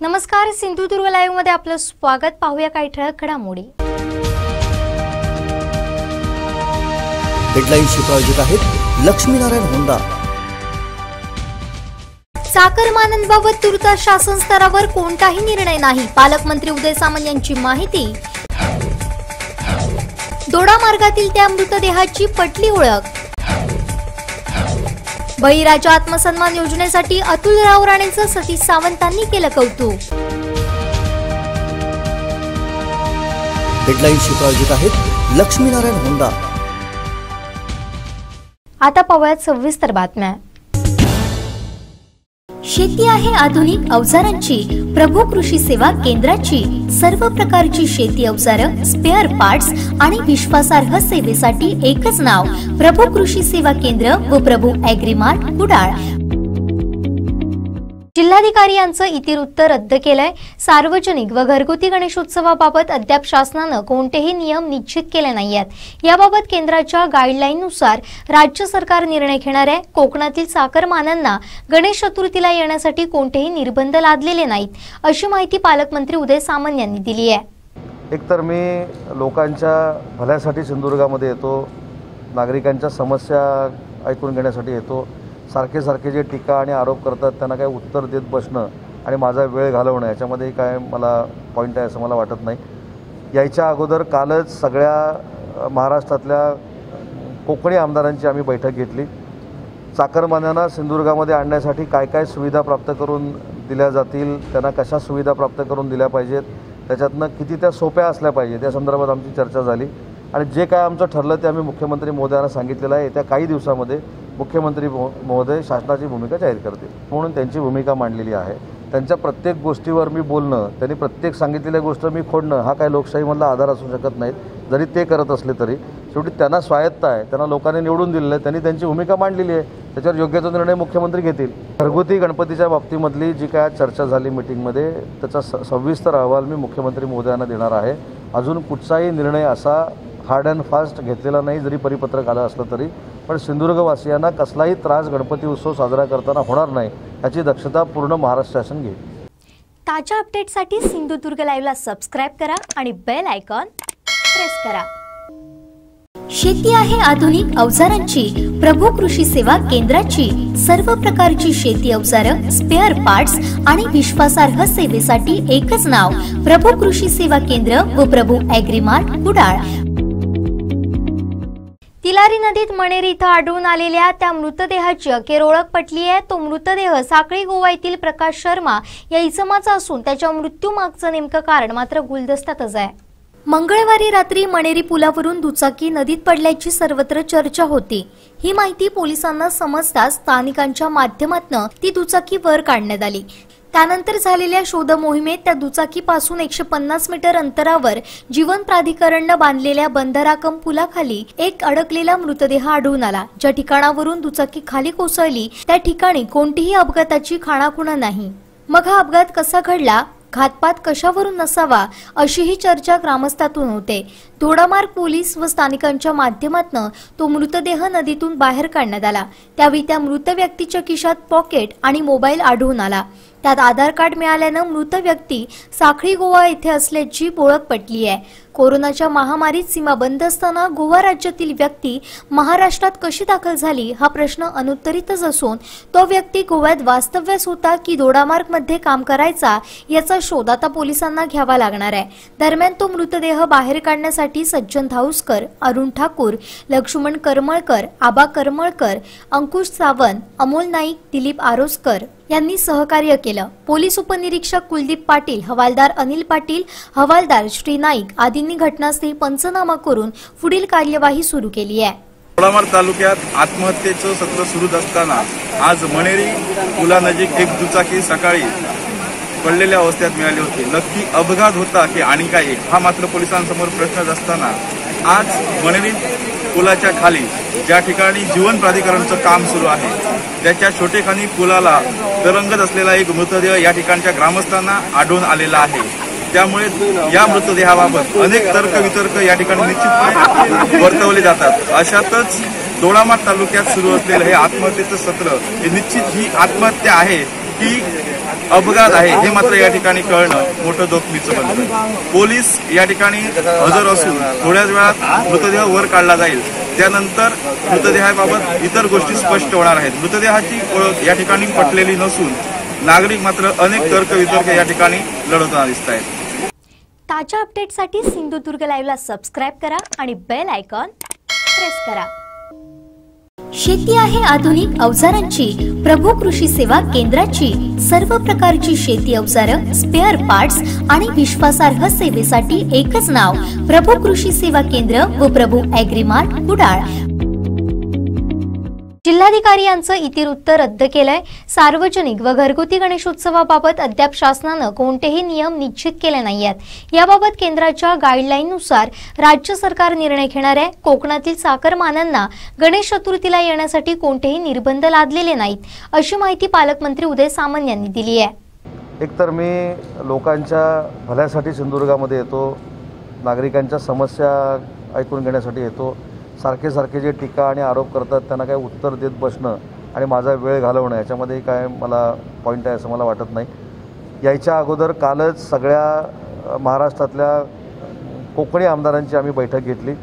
नमस्कार, सिंधुदुर्ग लाईव्ह मध्ये आपलं स्वागत। पाहूया काही ठळक घडामोडी। हेडलाईन्सचे प्रायोजक आहेत लक्ष्मीनारायण होंडा। चाकरमान्यांबाबत तुर्तास शासन स्तरावर कोणताही निर्णय नाही, पालकमंत्री उदय सामंत यांची माहिती। दोडा मार्गातील त्या मृतदेहाची पटली ओळख। बळीराजा आत्मसन्मान योजनेसाठी अतुल रावराणेंचं सतीश सावंतांनी केलं कौतुक। हेडलाईन्सचे प्रायोजक आहेत लक्ष्मीनारायण होंडा। आता पाहूयात सविस्तर बातम्या। शेती आहे आधुनिक अवजारांची, प्रभू कृषी सेवा केंद्राची सर्व प्रकारची शेती अवजारं, स्पेअर पार्ट्स आणि विश्वासार्ह सेवेसाठी एकच नाव, प्रभू कृषी सेवा केंद्र व प्रभू ॲग्रीमार्ट कुडाळ। जिल्हाधिकारी यांचं इतिवृत्त रद्द केलंय। सार्वजनिक व घरगुती गणेशोत्सवाबाबत अद्याप शासनानं कोणतेही नियम निश्चित केले नाहीयेत। याबाबत केंद्राच्या गाईडलाईननुसार राज्य सरकार निर्णय घेणार आहे। कोकणातील चाकरमान्यांना गणेश चतुर्थीला येण्यासाठी कोणतेही निर्बंध लादलेले नाहीत, अशी माहिती पालकमंत्री उदय सामंत यांनी दिली आहे। एकतर मी लोकांच्या भल्यासाठी सिंधुदुर्गामध्ये येतो, नागरिकांच्या समस्या ऐकून घेण्यासाठी येतो। सारखे जे टीका आणि आरोप करतात त्यांना काय उत्तर देत बसणं आणि माझा वेळ घालवणं याच्यामध्ये काय मला पॉईंट आहे असं मला वाटत नाही। यायच्या अगोदर कालच सगळ्या महाराष्ट्रातल्या कोकणी आमदारांची आम्ही बैठक घेतली। चाकरमान्यांना सिंधुदुर्गामध्ये आणण्यासाठी काय सुविधा प्राप्त करून दिल्या जातील, त्यांना कशा सुविधा प्राप्त करून दिल्या पाहिजेत, त्याच्यातनं किती त्या सोप्या असल्या पाहिजे त्या संदर्भात आमची चर्चा झाली। आणि जे काय आमचं ठरलं ते आम्ही मुख्यमंत्री महोदयांना सांगितलेलं आहे। येत्या काही दिवसामध्ये मुख्यमंत्री महोदय शासनाची भूमिका जाहीर करतील म्हणून त्यांची भूमिका मांडलेली आहे। त्यांच्या प्रत्येक गोष्टीवर मी बोलणं, त्यांनी प्रत्येक सांगितलेल्या गोष्ट मी खोडणं हा काय लोकशाहीमधला आधार असू शकत नाहीत। जरी ते करत असले तरी शेवटी त्यांना स्वायत्ता आहे, त्यांना लोकांनी निवडून दिलेलं आहे, त्यांनी त्यांची भूमिका मांडलेली आहे, त्याच्यावर योग्य तो निर्णय मुख्यमंत्री घेतील। घरगुती गणपतीच्या बाबतीमधली जी काय चर्चा झाली मीटिंगमध्ये त्याचा सविस्तर अहवाल मी मुख्यमंत्री महोदयांना देणार आहे। अजून कुठचाही निर्णय असा हार्ड अँड फास्ट घेतलेला नाही, जरी परिपत्रक आलं असलं तरी, पण सिंधुदुर्गवासियांना कसलाही त्रास गणपती उत्सव साजरा करताना होणार नाही याची दक्षता पूर्ण महाराष्ट्र शासन घेईल। ताज्या अपडेटसाठी सिंधुदुर्ग लाईव्हला सबस्क्राइब करा आणि बेल आयकॉन प्रेस करा। शेती आहे आधुनिक अवजारांची, प्रभू कृषी सेवा केंद्राची सर्व प्रकारची शेती अवजारं, स्पेअर पार्ट्स आणि विश्वासार्ह सेवेसाठी एकच नाव, प्रभू कृषी सेवा केंद्र व प्रभू ॲग्रीमार्ट कुडाळ। तिलारी नदीत मणेरी इथं आढळून आलेल्या त्या मृतदेहाची अखेर ओळख पटली आहे। तो मृतदेह साखळी गोवा येथील प्रकाश शर्मा या इसमाचा असून त्याच्या मृत्यूमागचं नेमकं कारण मात्र गुलदस्त्यातच आहे। मंगळवारी रात्री मणेरी पुलावरून दुचाकी नदीत पडल्याची सर्वत्र चर्चा होती। ही माहिती पोलिसांना समजताच स्थानिकांच्या माध्यमातून ती दुचाकी वर काढण्यात आली। त्यानंतर झालेल्या शोध मोहिमेत त्या दुचाकीपासून 150 मीटर अंतरावर जीवन प्राधिकरणने बांधलेल्या बंदराकम पुलाखाली एक अडकलेला मृतदेह आढळून आला। ज्या ठिकाणावरून दुचाकी खाली कोसळली त्या ठिकाणी कोणतीही अपघाताची खाणाखुणा नाही। मग हा अपघात कसा घडला, घातपात कशावरून नसावा अशी ही चर्चा ग्रामस्थातून होते। दोडामार्ग पोलीस व स्थानिकांच्या माध्यमातून तो मृतदेह नदीतून बाहेर काढण्यात आला। त्यावेळी त्या मृत व्यक्तीच्या खिशात पॉकेट आणि मोबाईल आढळून आला। त्यात आधार कार्ड मिळाल्यानं मृत व्यक्ती साखळी गोवा येथे असल्याची ओळख पटली आहे। कोरोनाच्या महामारीत सीमा बंद असताना गोवा राज्यातील व्यक्ती महाराष्ट्रात कशी दाखल झाली हा प्रश्न अनुत्तरितच असून तो व्यक्ती गोव्यात वास्तव्यास होता की दोडामार्ग मध्ये काम करायचा याचा शोध आता पोलिसांना घ्यावा लागणार आहे। दरम्यान तो मृतदेह बाहेर काढण्यासाठी सज्जन धाऊसकर, अरुण ठाकूर, लक्ष्मण करमळकर, आबा करमळकर, अंकुश सावंत, अमोल नाईक, दिलीप आरोसकर यांनी सहकार्य केलं। पोलीस उपनिरीक्षक कुलदीप पाटील, हवालदार अनिल पाटील, हवालदार श्री नाईक आदींनी घटनास्थळी पंचनामा करून पुढील कार्यवाही सुरू केली आहे। दोडामार्ग तालुक्यात आत्महत्येचं सत्र सुरू असताना आज मणेरी पुलानजीक एक दुचाकी सकाळी पडलेल्या अवस्थेत मिळाली होती। नक्की अपघात होता की आणि काय हा मात्र पोलिसांसमोर प्रश्नच असताना आज मणेरी पुलाच्या खाली ज्या ठिकाणी जीवन प्राधिकरणचं काम सुरू आहे त्याच्या छोटेखानी पुलाला तरंगत असलेला एक मृतदेह या ठिकाणच्या ग्रामस्थांना आढळून आलेला आहे। त्यामुळे या मृतदेहाबाबत अनेक तर्कवितर्क या ठिकाणी निश्चितपणे वर्तवले जातात। अशातच दोडामार्ग तालुक्यात सुरू असलेलं हे आत्महत्येचं सत्र हे निश्चित ही आत्महत्या आहे की अपघात आहे हे मात्र या ठिकाणी कळणं मोठं जोखमीचं बनलं. पोलीस या ठिकाणी हजर असून थोड्याच वेळात मृतदेह वर काढला जाईल. त्यानंतर मृतदेहाबाबत इतर गोष्टी स्पष्ट होणार आहेत. मृतदेहाची ओळख या ठिकाणी पटलेली नसून नागरिक मात्र अनेक तर्कवितर्क या ठिकाणी लढवताना दिसत आहेत. ताज्या अपडेटसाठी सिंधुदुर्ग लाईव्हला सबस्क्राईब करा आणि बेल आयकॉन प्रेस करा. शेती आहे आधुनिक अवजारांची प्रभू कृषी सेवा केंद्राची. सर्व प्रकारची शेती अवजारं, स्पेअर पार्ट्स आणि विश्वासार्ह सेवेसाठी एकच नाव, प्रभू कृषी सेवा केंद्र व प्रभू ॲग्रीमार्ट कुडाळ. जिल्हाधिकारी यांचं इतिवृत्त रद्द केलंय. सार्वजनिक व घरगुती गणेशोत्सवाबाबत अद्याप शासनानं कोणतेही नियम निश्चित केले नाहीयेत. याबाबत केंद्राच्या गाईडलाईननुसार राज्य सरकार निर्णय घेणार आहे. कोकणातील चाकरमान्यांना गणेश चतुर्थीला येण्यासाठी कोणतेही निर्बंध लादलेले नाहीत, अशी माहिती पालकमंत्री उदय सामंत यांनी दिली आहे. एकतर मी लोकांच्या भल्यासाठी सिंधुदुर्गामध्ये येतो, नागरिकांच्या समस्या ऐकून घेण्यासाठी येतो. सारखे जे टीका आणि आरोप करतात त्यांना काय उत्तर देत बसणं आणि माझा वेळ घालवणं याच्यामध्ये काय मला पॉईंट आहे असं मला वाटत नाही. यायच्या अगोदर कालच सगळ्या महाराष्ट्रातल्या कोकणी आमदारांची आम्ही बैठक घेतली.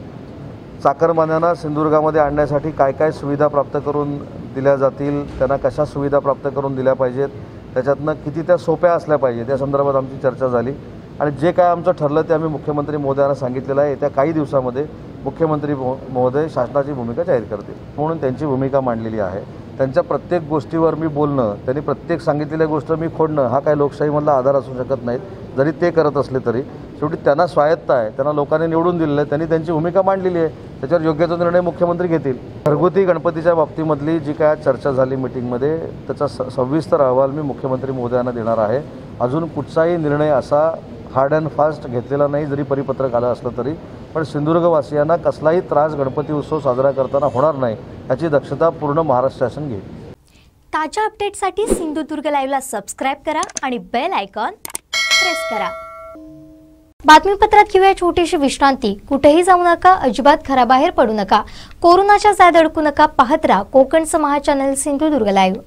चाकरमान्यांना सिंधुदुर्गामध्ये आणण्यासाठी काय सुविधा प्राप्त करून दिल्या जातील, त्यांना कशा सुविधा प्राप्त करून दिल्या पाहिजेत, त्याच्यातनं किती त्या सोप्या असल्या पाहिजे त्या संदर्भात आमची चर्चा झाली. आणि जे काय आमचं ठरलं ते आम्ही मुख्यमंत्री महोदयांना सांगितलेलं आहे. येत्या काही दिवसामध्ये मुख्यमंत्री महोदय शासनाची भूमिका जाहीर करतील म्हणून त्यांची भूमिका मांडलेली आहे. त्यांच्या प्रत्येक गोष्टीवर मी बोलणं, त्यांनी प्रत्येक सांगितलेल्या गोष्ट मी खोडणं हा काय लोकशाहीमधला आधार असू शकत नाहीत. जरी ते करत असले तरी शेवटी त्यांना स्वायत्ता आहे, त्यांना लोकांनी निवडून दिलेलं आहे, त्यांनी त्यांची भूमिका मांडलेली आहे. त्याच्यावर योग्य तो निर्णय मुख्यमंत्री घेतील. घरगुती गणपतीच्या बाबतीमधली जी काय चर्चा झाली मीटिंगमध्ये त्याचा सविस्तर अहवाल मी मुख्यमंत्री महोदयांना देणार आहे. अजून कुठचाही निर्णय असा हार्ड अँड फास्ट घेतलेला नाही, जरी परिपत्रक आलं असलं तरी. पण सिंधुदुर्गवासियांना कसलाही त्रास गणपती उत्सव साजरा करताना होणार नाही याची दक्षता पूर्ण महाराष्ट्र शासन घेईल. ताज्या अपडेटसाठी सिंधुदुर्ग लाईव्हला सबस्क्राईब करा आणि बेल आयकॉन प्रेस करा. बातमीपत्रात घेऊया छोटीशी विश्रांती. कुठेही जाऊ नका, अजिबात घराबाहेर पडू नका, कोरोनाच्या जाळ्यात अडकू नका. पाहत राहा कोकणचं महा चॅनल सिंधुदुर्ग लाईव्ह.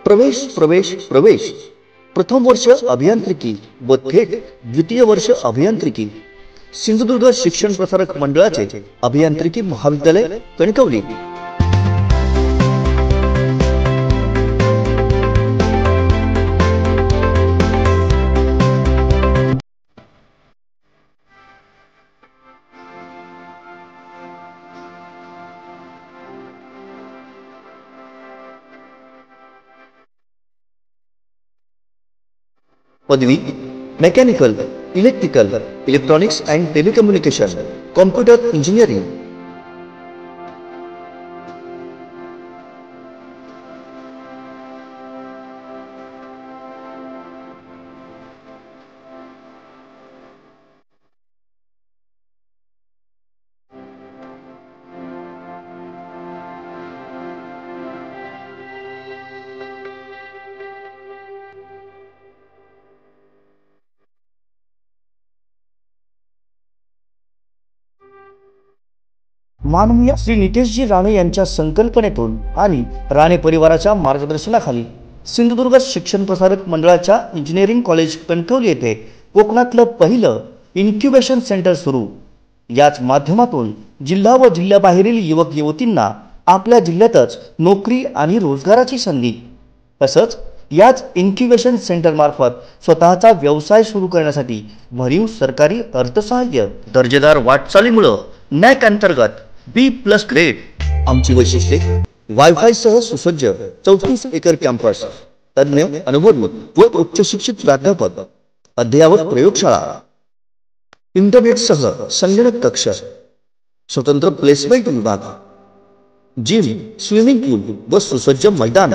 प्रवेश प्रवेश प्रवेश प्रथम वर्ष अभियांत्रिकी व थेट द्वितीय वर्ष अभियांत्रिकी सिंधुदुर्ग शिक्षण प्रसारक मंडळाचे अभियांत्रिकी महाविद्यालय कणकवली. पदवी mechanical, electrical, electronics and telecommunication, computer engineering. माननीय श्री नितेशजी राणे यांच्या संकल्पनेतून आणि राणे परिवाराच्या मार्गदर्शनाखाली सिंधुदुर्ग शिक्षण प्रसारक मंडळाच्या इंजिनिअरिंग कॉलेज कणकवली येथे कोकणातलं पहिलं इन्क्युबेशन सेंटर सुरू। याच माध्यमातून जिल्हा व जिल्ह्याबाहेरील युवक युवतींना आपल्या जिल्ह्यातच नोकरी आणि रोजगाराची संधी, तसंच याच इन्क्युबेशन सेंटर मार्फत स्वतःचा व्यवसाय सुरू करण्यासाठी भरीव सरकारी अर्थसहाय्य। दर्जेदार वाटचालीमुळे नॅक अंतर्गत B+ ग्रेड। आमची वैशिष्ट्ये वायफाय सह सुसज्ज 34 एकर कॅम्पस, तज्ञ अनुभवी व उच्च शिक्षित प्राध्यापक, अद्ययावत प्रयोगशाळा, इंटरनेट सह संगणक कक्ष, स्वतंत्र प्लेसमेंट विभाग, जिम, स्विमिंग पूल व सुसज्ज मैदान।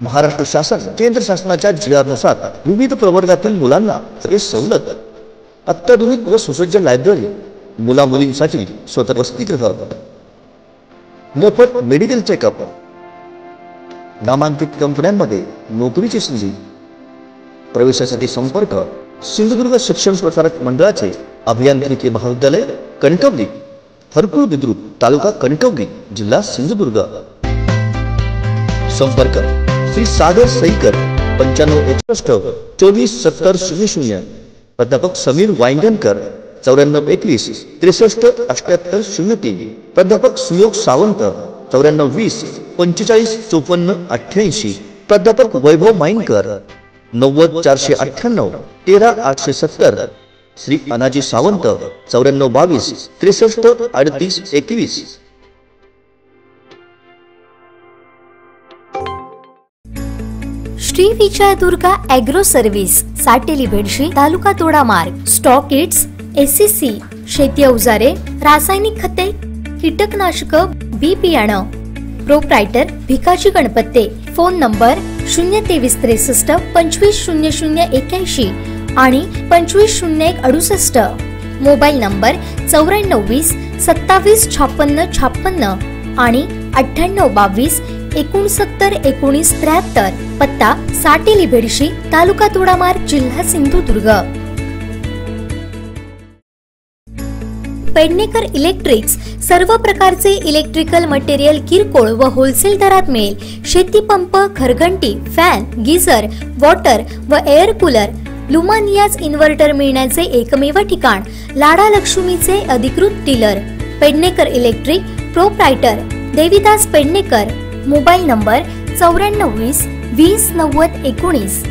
महाराष्ट्र शासन केंद्र शासनाच्या जिल्ह्यानुसार विविध प्रवर्गातील मुलांना सवलत, अत्याधुनिक व सुसज्ज लायब्ररी, मुला मुलींसाठी स्वतः वसतिगृह, मोफत मेडिकल चेकअप, नामांकित कंपन्यांमध्ये नोकरीची संधी। प्रवेशासाठी संपर्क सिंधुदुर्ग शिक्षण प्रसारक मंडळाचे अभियांत्रिकी महाविद्यालय कणकवली, हरकुळ बुद्रुक, तालुका कणकवली, जिल्हा सिंधुदुर्ग। संपर्क श्री सागर सईकर 9561 247000, प्राध्यापक समीर वांगणकर 9421 637803, प्राध्यापक सुयोग सावंत 9420 4554 88, प्राध्यापक Vaibhav Mainkar 90498 13870, Shri Anaji Sawant 9422 63 38 21। Shri Vijay Durga agro service, Sateli Bedshi, taluka Todamarg, stockists, SCC, शेती अवजारे, रासायनिक खते, कीटकनाशक, बी बियाणं, proprietor Bhikaji Ganpate. Phone number 02363 250081 आणि 250168। मोबाईल नंबर 9420 27 56 56 आणि 9822 69 19 73। पत्ता साटेली बेडशी, तालुका तोडामार्ग, जिल्हा सिंधुदुर्ग। पेडणेकर इलेक्ट्रिक्स, सर्व प्रकारचे इलेक्ट्रिकल मटेरियल किरकोळ व होलसेल दरात मिळेल। शेती पंप, घरघंटी, फॅन, गीझर, वॉटर व एअर कूलर, लुमानियाज इन्व्हर्टर मिळण्याचे एकमेव ठिकाण, लाडा लक्ष्मीचे अधिकृत dealer. Pednekar electric, proprietor Devidas Pednekar. Mobile number 9420 20 90 19।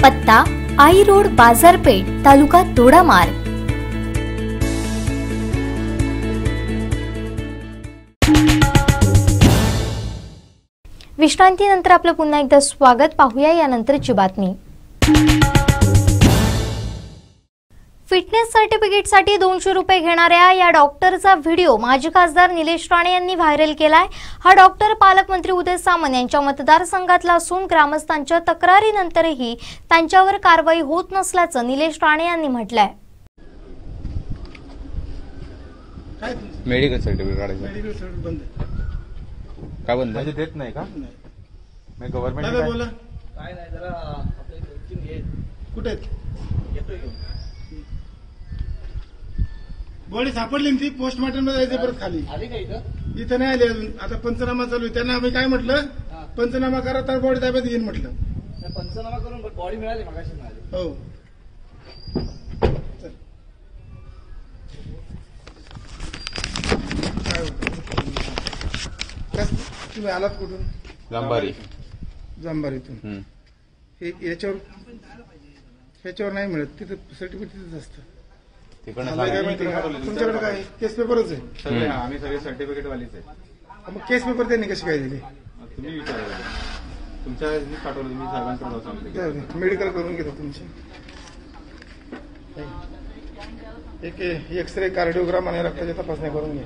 पत्ता आई रोड, बाजारपेठ, तालुका तोडामार्ग। विश्रांतीनंतर आपलं पुन्हा एकदा स्वागत। पाहूया यानंतरची बातमी। फिटनेस सर्टिफिकेटसाठी 200 रुपये घेणाऱ्या या डॉक्टरचा व्हिडिओ माजी खासदार निलेश राणे यांनी व्हायरल केलाय। हा डॉक्टर पालकमंत्री उदय सामंत यांच्या मतदारसंघातला असून ग्रामस्थांच्या तक्रारीनंतरही त्यांच्यावर कारवाई होत नसल्याचं निलेश राणे यांनी म्हटलंय। मेडिकल सर्टिफिकेट काढायचं, मेडिकल सर्टिफिकेट बंद का बंद म्हणजे देत नाही का? नाही गव्हर्नमेंट बोला काय नाही, जरा आपले कुठे येतोय बॉडी सापडली ती पोस्टमार्टम मध्ये जायचं, परत खाली आली का? इथं नाही आली अजून। आता पंचनामा चालू आहे, त्यांना आम्ही काय म्हटलं, पंचनामा करा तर बॉडी ताब्यात घेईन म्हटलं। पंचनामा करून बॉडी मिळाली, मगाशी मिळाली। हो तुम्ही आलात कुठून? जांबारीतून। हे याच्यावर नाही मिळत, तिथं सर्टिफिकेट तिथंच असतं। तुमच्याकडे काय केस पेपरच आहे? आम्ही सगळे सर्टिफिकेट वालीच आहे। मग केस पेपर त्यांनी कसे काय दिले? तुम्ही विचारा, तुमच्या पाठवलं, मी साहेबांकडे मेडिकल करून घेतो तुमचे। एक एक्सरे, कार्डिओग्राम आणि रक्ताच्या तपासण्या करून घ्या।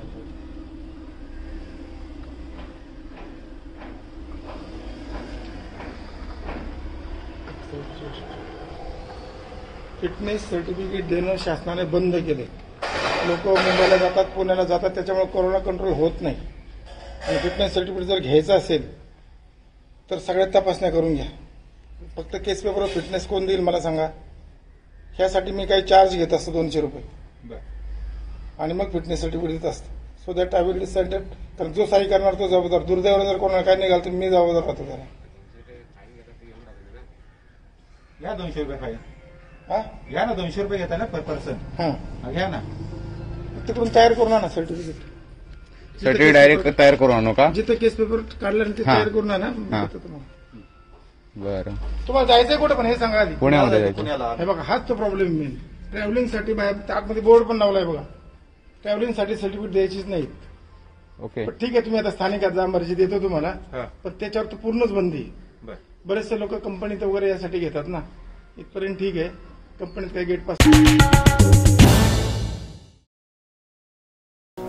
फिटनेस सर्टिफिकेट देणं शासनाने बंद केले। लोक मुंबईला जातात, पुण्याला जातात, त्याच्यामुळे कोरोना कंट्रोल होत नाही। आणि फिटनेस सर्टिफिकेट जर घ्यायचं असेल तर सगळ्या तपासण्या करून घ्या। फक्त केस पेपर फिटनेस कोण देईल मला सांगा? ह्यासाठी मी काही चार्ज घेत असतो 200 रुपये। आणि मग फिटनेस सर्टिफिकेट देत असतं. So that I will decided. कारण जो सही करणार तो जबाबदार. दुर्दैवाने जर कोणाला काय निघाल तर मी जबाबदार राहतो त्याला. घ्या 200 रुपये फाईन. हा घ्या ना, 200 रुपये घेता ना पर पर्सन. हा घ्या ना. तिकडून तयार करून आणा सर्टिफिकेट. डायरेक्ट तयार करून आणू का? जिथे केस पेपर काढला ते तयार करून आणा. बरं. तुम्हाला जायचंय कुठं पण हे सांगा आधी. पुण्यामध्ये जायचं. पुण्याला हे बघा हाच तो प्रॉब्लेम मेन. ट्रॅव्हलिंगसाठी बाहेर आतमध्ये बोर्ड पण लावलाय बघा. ट्रॅव्हलिंगसाठी सर्टिफिकेट द्यायचीच नाही. ओके. पण ठीक आहे, तुम्ही आता स्थानिकात जा, मर्जी देतो तुम्हाला. पण त्याच्यावर तर पूर्णच बंदी. बरेचसे लोक कंपनीत वगैरे यासाठी घेतात ना. इथपर्यंत ठीक आहे. कंपनीत काही गेट पास.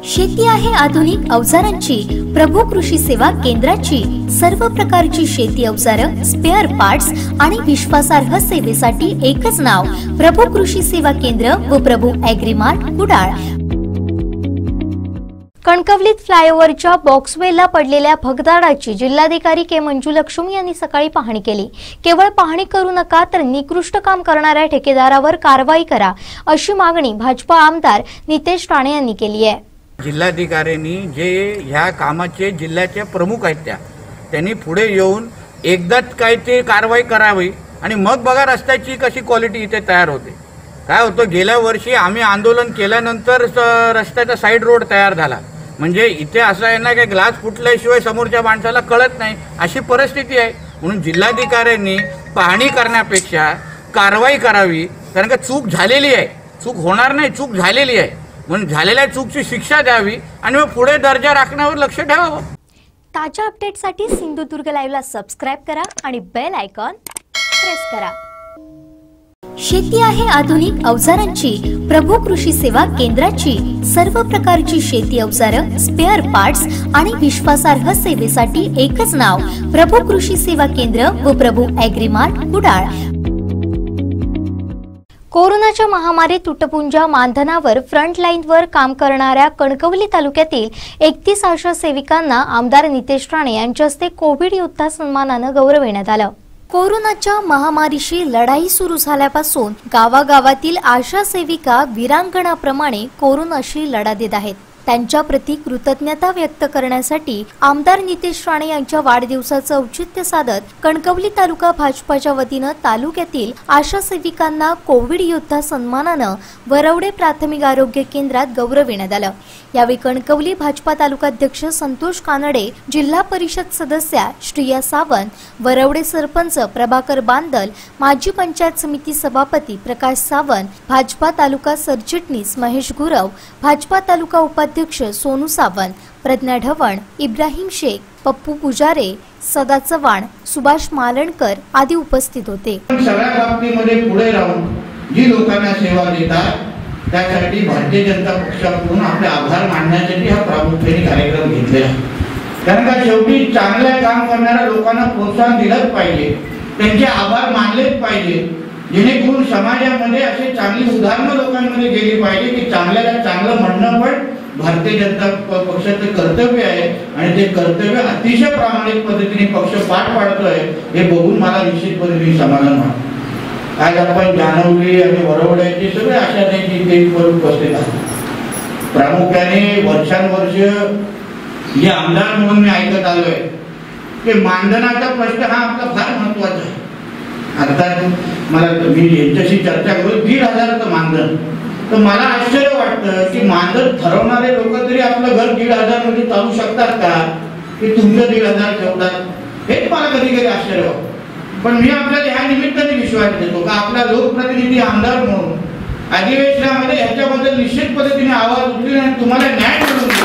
शेती आहे आधुनिक अवजारांची, प्रभू कृषी सेवा केंद्राची. सर्व प्रकारची शेती अवजारं, स्पेअर पार्ट्स आणि विश्वासार्ह सेवेसाठी एकच नाव, प्रभू कृषी सेवा केंद्र व प्रभू ॲग्रीमार्ट कुडाळ. कणकवलीत फ्लायओव्हरच्या बॉक्सवेलला पडलेल्या भगदाडाची जिल्हाधिकारी के मंजुलक्ष्मी यांनी सकाळी पाहणी केली. केवळ पाहणी करू नका तर निकृष्ट काम करणाऱ्या ठेकेदारावर कारवाई करा, अशी मागणी भाजपा आमदार नितेश राणे यांनी केली आहे. जिल्हाधिकाऱ्यांनी जे ह्या कामाचे जिल्ह्याचे प्रमुख आहेत त्यांनी पुढे येऊन एकदाच काय ते कारवाई करावी आणि मग बघा रस्त्याची कशी क्वालिटी इथे तयार होते. काय होतं, गेल्या वर्षी आम्ही आंदोलन केल्यानंतर रस्त्याचा साईड रोड तयार झाला. म्हणजे इथे असं आहे ना की ग्लास फुटल्याशिवाय समोरच्या माणसाला कळत नाही, अशी परिस्थिती आहे. म्हणून जिल्हाधिकाऱ्यांनी पाहणी करण्यापेक्षा कारवाई करावी. कारण का चूक झालेली आहे, चूक होणार नाही, चूक झालेली आहे. म्हणून झालेल्या चूकची शिक्षा द्यावी आणि मग पुढे दर्जा राखण्यावर लक्ष ठेवावं. ताज्या अपडेटसाठी सिंधुदुर्ग लाईव्हला सबस्क्राईब करा आणि बेल आयकॉन प्रेस करा. शेती आहे आधुनिक अवजारांची, प्रभू कृषी सेवा केंद्राची. सर्व प्रकारची शेती अवजारं, स्पेअर पार्ट्स आणि विश्वासार्ह सेवेसाठी एकच नाव, प्रभू कृषी सेवा केंद्र व प्रभू ॲग्रीमार्ट कुडाळ. कोरोनाच्या महामारी तुटपुंजा मानधनावर फ्रंटलाईनवर काम करणाऱ्या कणकवली तालुक्यातील 31 आशा सेविकांना आमदार नितेश राणे यांच्या हस्ते कोविड योद्धा सन्मानानं गौरविण्यात आलं. कोरोनाच्या महामारीशी लढाई सुरू झाल्यापासून गावागावातील आशा सेविका वीरांगणाप्रमाणे कोरोनाशी लढा देत आहेत. त्यांच्या प्रति कृतज्ञता व्यक्त करण्यासाठी आमदार नितेश राणे यांच्या वाढदिवसाचं औचित्य साधत कणकवली तालुका भाजपाच्या वतीनं तालुक्यातील आशा सेविकांना कोविड योद्धा सन्मानानं वरवडे प्राथमिक आरोग्य केंद्रात गौरविण्यात आलं. यावेळी कणकवली भाजपा तालुकाध्यक्ष संतोष कानडे, जिल्हा परिषद सदस्या श्रिया सावंत, वरवडे सरपंच प्रभाकर बांदल, माजी पंचायत समिती सभापती प्रकाश सावंत, भाजपा तालुका सरचिटणीस महेश गुरव, भाजपा तालुका उपाध्यक्ष सोनू सावंत, प्रज्ञा ढवण, इब्राहिम शेख, पप्पू पुजारे, सदा चव्हाण, सुभाष मालणकर आदी उपस्थित होते. सगळ्या बाबतीमध्ये पुढे राहून जी लोकांना सेवा देतात त्यासाठी भारतीय जनता पक्षाकडून आपले आभार मानण्यासाठी हा प्रामुख्याने कार्यक्रम घेतलेला. कारण का शेवटी चांगलं काम करणाऱ्या लोकांना प्रोत्साहन दिलंच पाहिजे, त्यांचे आभार मानलेच पाहिजे, जेणेकरून समाजामध्ये असे चांगली उदाहरणं लोकांमध्ये गेली पाहिजे की चांगल्याला चांगलं म्हणणं पण भारतीय जनता पक्षाचं कर्तव्य आहे आणि ते कर्तव्य अतिशय प्रामाणिक पद्धतीने पक्ष पार पाडतोय हे बघून मला निश्चितपणे समाधान वाटतं. आज आपण जानवली आणि वरवड्याचे सगळे आशा त्यांची उपस्थित आहेत. प्रामुख्याने वर्षानुवर्ष हे आमदार म्हणून मी ऐकत आलोय की मानधनाचा प्रश्न हा आपला फार महत्वाचा आहे. अर्थात मला मी यांच्याशी चर्चा करू 1,500 मानधन, तर मला आश्चर्य वाटतं की मानधन ठरवणारे लोक तरी आपलं घर 1,500 मध्ये चालू शकतात का की तुमचं 1,500 ठेवतात, हेच मला कधी कधी आश्चर्य वाटतं. पण मी आपल्याला ह्या निमित्ताने विश्वास देतो का आपला लोकप्रतिनिधी आमदार म्हणून अधिवेशनामध्ये ह्याच्याबद्दल निश्चित पद्धतीने आवाज उठवेल आणि तुम्हाला न्याय मिळवून देईल.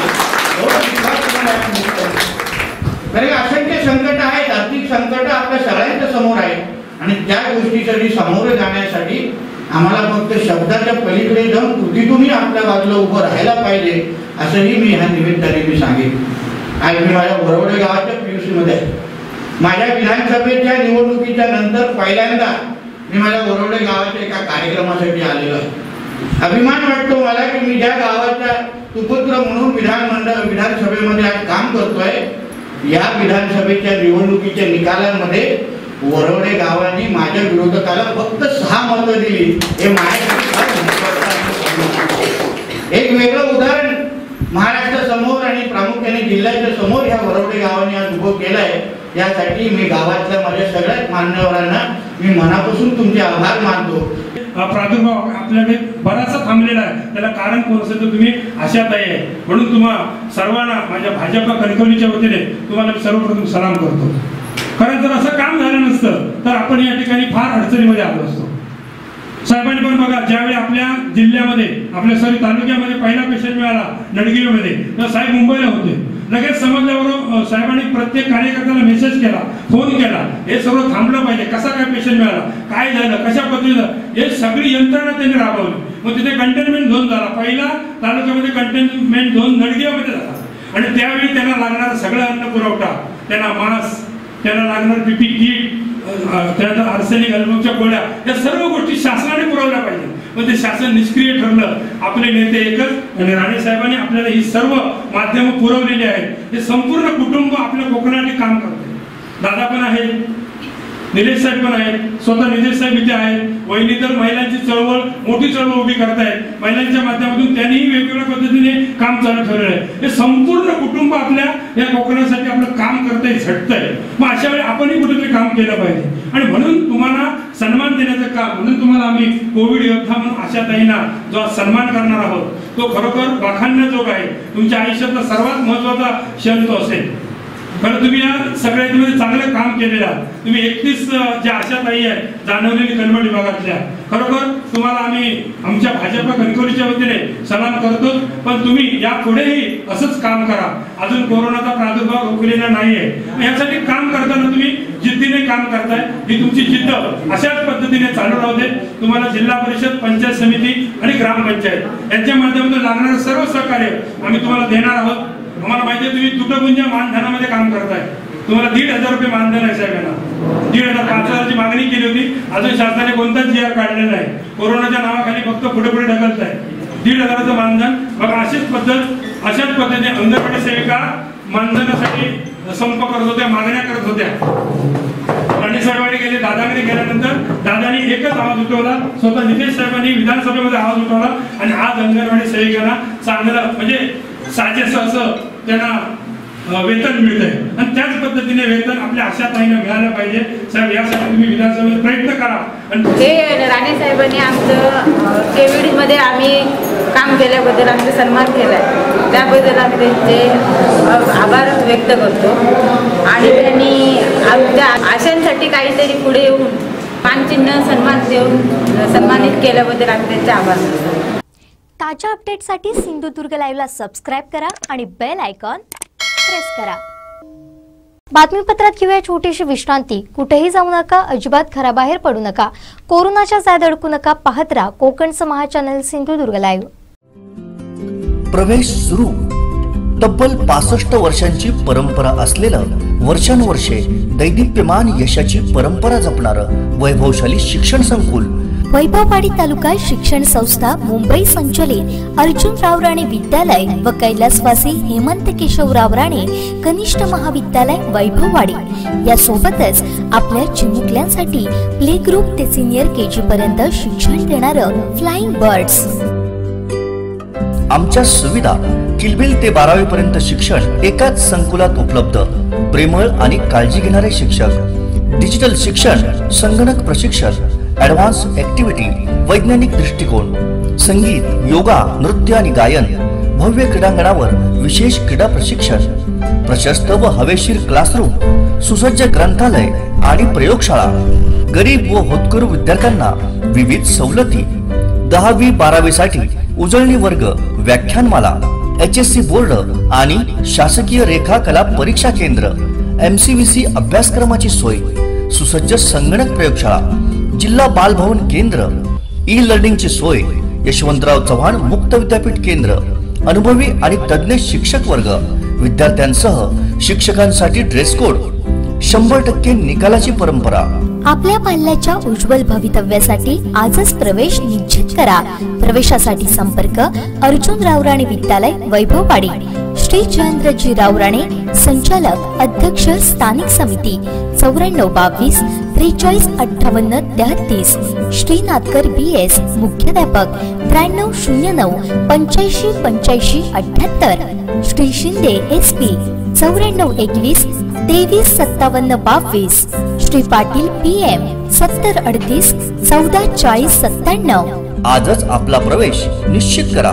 असंख्य संकट आहेत, आर्थिक संकट आपल्या सगळ्यांच्या समोर आहे आणि त्या गोष्टीसाठी सामोरे जाण्यासाठी आम्हाला फक्त शब्दाच्या पलीकडे जाऊन कृतीतूनही आपल्या बाजूला उभं राहायला पाहिजे असंही मी ह्या निमित्ताने मी सांगेन. आज मी माझ्या वरवडे गावाच्या PUC मध्ये आहे. माझ्या विधानसभेच्या निवडणुकीच्या नंतर पहिल्यांदा मी माझ्या वरवडे गावाच्या एका कार्यक्रमासाठी आलेलो आहे. अभिमान वाटतो मला की मी ज्या गावाचा सुपुत्र म्हणून विधानसभेमध्ये आज काम करतोय, या विधानसभेच्या निवडणुकीच्या निकालांमध्ये वरवडे गावाने माझ्या विरोधकाला फक्त 6 मतं दिली. हे माझ्यासाठी एक वेगळं उदाहरण महाराष्ट्र समोर आणि प्रामुख्याने जिल्ह्याच्या समोर ह्या वरवडे गावाने आज उभं केलंय. यासाठी मी गावातल्या माझ्या सगळ्याच मान्यवरांना मी मनापासून तुमचे आभार मानतो. प्रादुर्भाव आपल्याकडे बराचसा थांबलेला आहे, त्याला कारण कोण असेल तर तुम्ही आशाताई आहे. म्हणून तुम्हा सर्वांना माझ्या भाजपा कणकवलीच्या वतीने तुम्हाला सर्वप्रथम सलाम करतो. कारण जर असं काम झालं नसतं तर आपण या ठिकाणी फार अडचणीमध्ये आलो असतो. साहेबांनी पण बघा, ज्यावेळी आपल्या जिल्ह्यामध्ये आपल्या तालुक्यामध्ये पहिला पेशंट मिळाला नडगिरीमध्ये, तर साहेब मुंबईला होते. लगेच समजल्यावर साहेबांनी प्रत्येक कार्यकर्त्याला मेसेज केला, फोन केला, हे सर्व थांबलं पाहिजे, कसा काय पेशंट मिळाला, काय झालं, कशा पद्धतीनं, हे सगळी यंत्रणा त्यांनी राबवली. मग तिथे कंटेनमेंट झोन झाला. पहिला तालुक्यामध्ये कंटेनमेंट झोन नडगिरीमध्ये झाला. आणि त्यावेळी त्यांना लागणारा सगळा अन्न पुरवठा, त्यांना मास्क, त्यांना लागणार पीपी किट, त्यानंतर आर्सेनिक अल्बमच्या गोळ्या, या सर्व गोष्टी शासनाने पुरवल्या पाहिजे. पण ते शासन निष्क्रिय ठरलं. आपले नेते एकच आणि राणे साहेबांनी आपल्याला ही सर्व माध्यमं पुरवलेली आहेत. हे संपूर्ण कुटुंब आपल्या कोकणाने काम करते. दादा पण आहेत, निलेश साहेब पण आहेत, स्वतः निलेश साहेब इथे आहेत. वहिनी तर महिलांची चळवळ, मोठी चळवळ उभी करतायत. महिलांच्या माध्यमातून त्यांनीही वेगवेगळ्या पद्धतीने काम चालू ठेवलेलं आहे. हे संपूर्ण कुटुंब आपल्या या कोकणासाठी आपलं काम करतंय, झटतंय. मग अशा वेळी आपणही कुठेतरी काम केलं पाहिजे. आणि म्हणून तुम्हाला सन्मान देण्याचं काम, म्हणून तुम्हाला आम्ही कोविड योद्धा म्हणून आशाताईंना जो सन्मान करणार आहोत, तो खरोखर वाखाणण्याजोग आहे. तुमच्या आयुष्यातला सर्वात महत्वाचा क्षण तो असेल. कारण तुम्ही या सगळ्यामध्ये चांगलं काम केलेलं आहात. तुम्ही 31 ज्या आशाताई आहेत जाणवलेली कन्नड विभागातल्या, खरोखर तुम्हाला आम्ही आमच्या भाजपा कणकवलीच्या वतीने सलाम करतो. पण तुम्ही यापुढेही असंच काम करा. अजून कोरोनाचा प्रादुर्भाव रोखलेला नाहीये. यासाठी काम करताना तुम्ही जिद्दीने काम करताय. ही तुमची जिद्द अशाच पद्धतीने चालू राहू दे. तुम्हाला जिल्हा परिषद, पंचायत समिती आणि ग्रामपंचायत यांच्या माध्यमातून लागणारं सर्व सहकार्य आम्ही तुम्हाला देणार आहोत. आम्हाला माहिती आहे तुम्ही तुटपुंजा मानधनामध्ये काम करताय. तुम्हाला 1,500 रुपये मानधन आहे साहेबांना. 1,500, 5,000ची मागणी केली होती. अजून शासनाने कोणताच GR काढलेला नाही. कोरोनाच्या नावाखाली फक्त पुढे पुढे ढकलत आहे. 1,500चं मानधन. मग अशाच पद्धतीने अंगणवाडी सेविका मानधनासाठी संप करत होत्या, मागण्या करत होत्या. राणे साहेबांनी गेले, दादाकडे गेल्यानंतर दादानी एकच आवाज उठवला. स्वतः निलेश साहेबांनी विधानसभेमध्ये आवाज उठवला आणि आज अंगणवाडी सेविकांना चांगलं म्हणजे साजेसं असं त्यांना वेतन मिळतंय. आणि त्याच पद्धतीने वेतन आपल्या आशाताईंना मिळालं पाहिजे. साहेब, यासाठी तुम्ही विधानसभेत प्रयत्न करा. आणि हे राणे साहेबांनी आमचं कोविडमध्ये आम्ही काम केल्याबद्दल आमचा सन्मान केलाय, त्याबद्दल आम्ही त्यांचे आभार व्यक्त करतो. आणि त्यांनी आमच्या आशांसाठी काहीतरी पुढे येऊन मानचिन्ह सन्मान देऊन सन्मानित केल्याबद्दल आम्ही त्यांचे आभार मानतो. ताज्या अपडेटसाठी सिंधुदुर्ग लाईव्हला सबस्क्राईब करा आणि बेल आयकॉन प्रेस करा. बातमीपत्रात घेऊया छोटीशी विश्रांती. कुठेही जाऊ नका, अजिबात घराबाहेर पडू नका, कोरोनाच्या जाळ्यात अडकू नका. पाहत राहा कोकणचं महाचॅनल सिंधुदुर्ग लाईव्ह. प्रवेश सुरू. तब्बल 65 वर्षांची परंपरा असलेलं, वर्षानुवर्षे दैदिप्यमान यशाची परंपरा जपणारं वैभवशाली शिक्षण संकुल वैभववाडी तालुका शिक्षण संस्था मुंबई संचलित अर्जुनराव राणे विद्यालय व कैलासवासी हेमंत केशवराव राणे कनिष्ठ महाविद्यालय वैभववाडी यासोबतच आपल्या चिमुकल्यांसाठी प्ले ग्रुप ते सिनियर KG पर्यंत शिक्षण देणारं फ्लाइंग बर्ड्स. आमच्या सुविधा किलबिल ते 12वी पर्यंत शिक्षण एकाच संकुलात उपलब्ध. प्रेमळ आणि काळजी घेणारे शिक्षक, डिजिटल शिक्षण, संगणक प्रशिक्षण, ॲडव्हान्स ऍक्टिव्हिटी, वैज्ञानिक दृष्टिकोन, संगीत, योगा, नृत्य आणि गायन, भव्य क्रीडांगणावर विशेष क्रीडा प्रशिक्षण, प्रशस्त व हवेशीर क्लासरूम, सुसज्ज ग्रंथालय आणि प्रयोगशाळा, गरीब व होतकरू विद्यार्थ्यांना विविध सवलती, 10वी 12वी साठी उजळणी वर्ग, व्याख्यानमाला, HSC बोर्ड आणि शासकीय रेखा कला परीक्षा केंद्र, MCVC अभ्यासक्रमाची सोय, सुसज्ज संगणक प्रयोगशाळा, जिल्हा बालभवन केंद्र, ई-लर्निंगची सोय, यशवंतराव चव्हाण मुक्त विद्यापीठ केंद्र, अनुभवी आणि तज्ञ शिक्षक वर्ग, विद्यार्थ्यांसह शिक्षकांसाठी ड्रेस कोड, 100% निकालाची परंपरा. आपल्या पाल्याच्या उज्ज्वल भवितव्यासाठी आजच प्रवेश निश्चित करा. प्रवेशासाठी संपर्क अर्जुनराव राणे विद्यालय वैभववाडी. श्री जयेंद्रजी राव राणे, संचालक, अध्यक्ष, स्थानिक समिती, 9422 435833. श्रीनाथकर BS मुख्याध्यापक 9309858578. श्री शिंदे SP 9421 235722. श्री पाटील PM 7038 144097. आजच आपला प्रवेश निश्चित करा.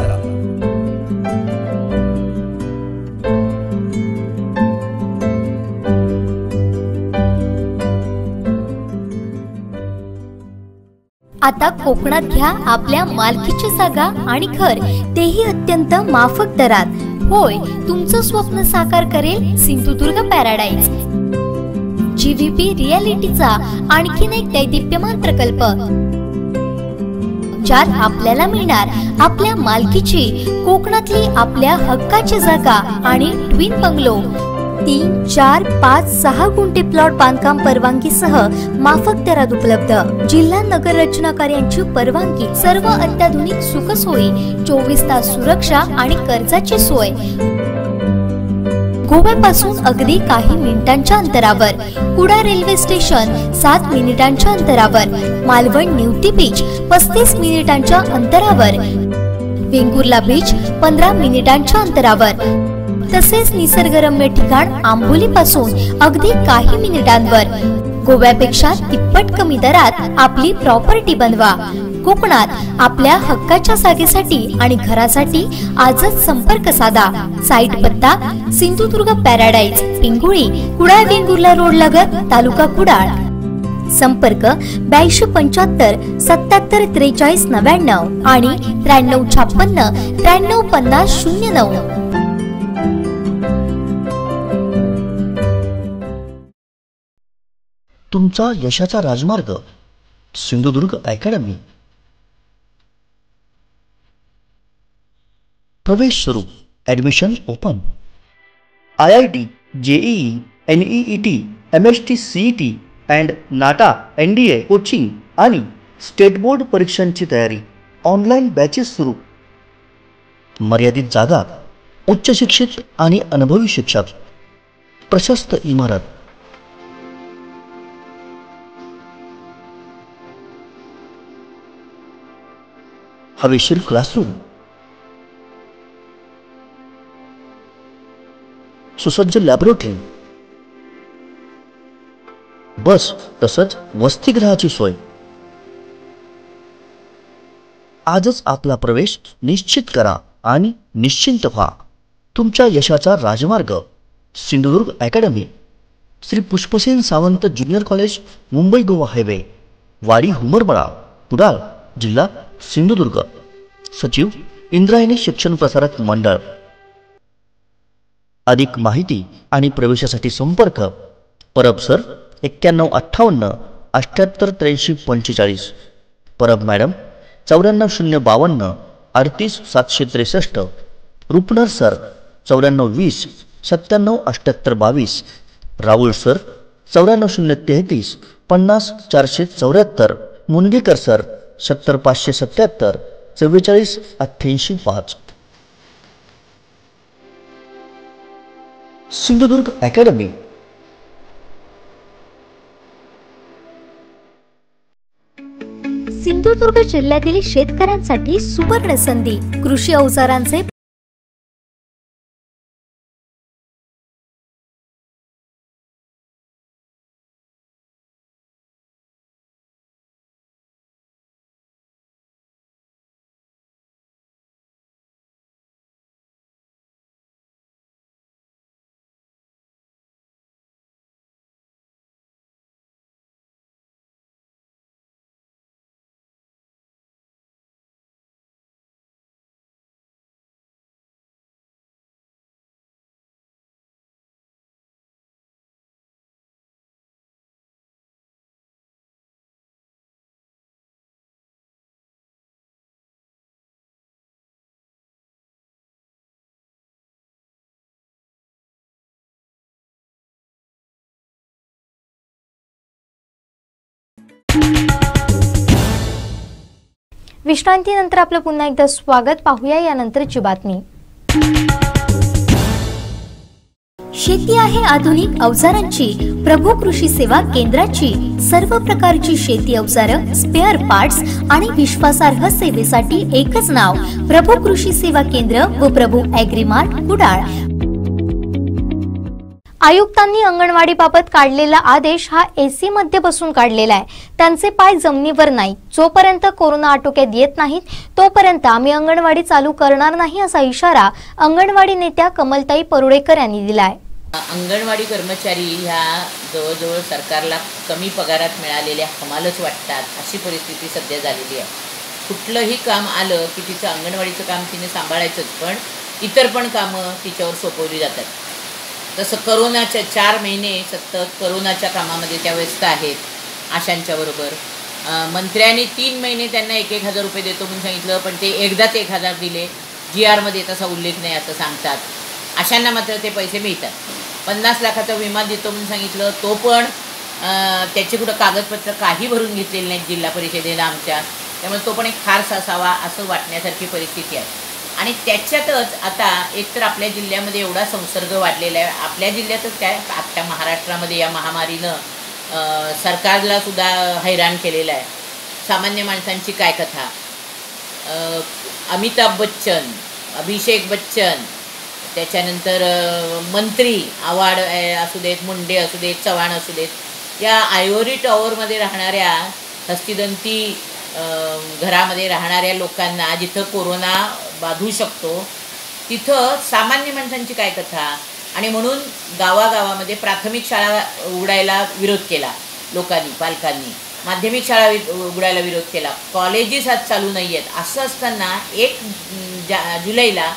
आता कोकणात घ्या आपल्या मालकीची जागा आणि घर, तेही अत्यंत माफक दरात. होय, तुमचं स्वप्न साकार करेल सिंधुदुर्ग पॅराडाईज. GVP रियालिटीचा आणखीन एक दैदिप्यमान प्रकल्प, ज्यात आपल्याला मिळणार आपल्या मालकीची कोकणातली आपल्या हक्काची जागा आणि ट्विन बंगलो. 3, 4, 5, 6 गुंठे प्लॉट बांधकाम परवानगीसह माफक दरात उपलब्ध. जिल्हा नगर रचना कार्यांची परवानगी, सर्व अत्याधुनिक सुखसोयी, 24 तास सुरक्षा आणि कर्जाची सोय. गोव्यापासून अगदी काही मिनिटांच्या अंतरावर. कुडा रेल्वे स्टेशन 7 मिनिटांच्या अंतरावर. मालवण निवती बीच 35 मिनिटांच्या अंतरावर. वेंगुर्ला बीच 15 मिनिटांच्या अंतरावर. तसेच निसर्गरम्य ठिकाण आंबोली पासून अगदी काही मिनिटांवर. गोव्यापेक्षा तिप्पट कमी दरात आपली प्रॉपर्टी बनवा. कोकणात आपल्या हक्काच्या जागेसाठी आणि घरासाठी आजच संपर्क साधा. साईट पत्ता सिंधुदुर्ग पॅराडाईज, पिंगुळी, कुडाळ वेंगुर्ला रोड लगत, तालुका कुडाळ. संपर्क 8275 77 43 99 आणि 9356 9350 09. तुमचा यशाचा राजमार्ग सिंधुदुर्ग अकॅडमी. प्रवेश सुरू. Admission open. IIT, JEE, NEET, MST CET and NATA NDA coaching आणि स्टेट बोर्ड परीक्षांची तयारी. ऑनलाईन बॅचेस सुरू. मर्यादित जागा, उच्च शिक्षित आणि अनुभवी शिक्षक, प्रशस्त इमारत. हवेशीर क्लासरूम, सुसज्ज लॅबोरेटरी, बस तसंच वसतिगृहाची सोय. आजच आपला प्रवेश निश्चित करा आणि निश्चिंत व्हा. तुमच्या यशाचा राजमार्ग Sindhudurg academy. Shri Pushpasen Sawant junior college, Mumbai Goa highway, वाडी हुमरमळा, कुडाळ, जिल्हा सिंधुदुर्ग. सचिव इंद्रायणी शिक्षण प्रसारक मंडळ. अधिक माहिती आणि प्रवेशासाठी संपर्क Parab sir 9158 78 83 45. Parab madam 94052 38 763. Rupnar sir 9420 97 78 22. Rahul sir 94033 50 474. Mungekar sir 70 577 44 88 5. Sindhudurg academy. Sindhudurg जिल्ह्यातील शेतकऱ्यांसाठी सुवर्ण संधी. कृषी अवजारांचे विश्रांतीनंतर आपलं पुन्हा एकदा स्वागत. पाहूया यानंतरची बातमी. शेती आहे आधुनिक अवजारांची प्रभू कृषी सेवा केंद्राची सर्व प्रकारची शेती अवजारं, स्पेअर पार्ट्स आणि विश्वासार्ह सेवेसाठी एकच नाव प्रभू कृषी सेवा केंद्र व प्रभू ॲग्रीमार्ट कुडाळ। आयुक्तांनी अंगणवाडीबाबत काढलेला आदेश हा एसी मध्ये बसून काढलेला आहे। त्यांचे पाय जमिनीवर नाही। जोपर्यंत कोरोना आटोक्यात येत नाहीत तोपर्यंत आम्ही अंगणवाडी चालू करणार नाही असा इशारा अंगणवाडी नेत्या कमलताई परुळेकर यांनी दिला आहे। अंगणवाडी कर्मचारी ह्या जवळजवळ सरकारला कमी पगारात मिळालेल्या हमालच वाटतात अशी परिस्थिती सध्या झालेली आहे। कुठलंही काम आलं की तिचं अंगणवाडीचं काम तिने सांभाळायचंच, पण इतर पण कामं तिच्यावर सोपवली जातात। तसं करोनाच्या 4 महिने सतत करोनाच्या कामामध्ये त्या व्यस्त आहेत आशांच्या बरोबर। मंत्र्यांनी 3 महिने त्यांना 1,000 रुपये देतो म्हणून सांगितलं, पण ते एकदाच 1,000 दिले। GR मध्ये तसा उल्लेख नाही असं सांगतात। आशांना मात्र ते पैसे मिळतात। 50 लाखाचा विमा देतो म्हणून सांगितलं, तो पण त्याचे कुठं कागदपत्र काही भरून घेतलेले नाहीत जिल्हा परिषदेनं आमच्या, त्यामुळे तो पण एक फारसा असावा असं वाटण्यासारखी परिस्थिती आहे। आणि त्याच्यातच आता एकतर आपल्या जिल्ह्यामध्ये एवढा संसर्ग वाढलेला आहे। आपल्या जिल्ह्यातच काय, आपल्या महाराष्ट्रामध्ये या महामारीनं सरकारला सुद्धा हैराण केलेलं आहे। सामान्य माणसांची काय कथा, अमिताभ बच्चन, अभिषेक बच्चन, त्याच्यानंतर मंत्री आव्हाड असू देत, मुंडे असू देत, चव्हाण असू देत, या आयव्हरी टॉवरमध्ये राहणाऱ्या हस्तिदंती घरामध्ये राहणाऱ्या लोकांना जिथं कोरोना बाधू शकतो तिथं सामान्य माणसांची काय कथा। आणि म्हणून गावागावामध्ये प्राथमिक शाळा उघडायला विरोध केला लोकांनी, पालकांनी, माध्यमिक शाळा उघडायला विरोध केला, कॉलेजेस आज चालू नाही आहेत। असं असताना 1 जुलैला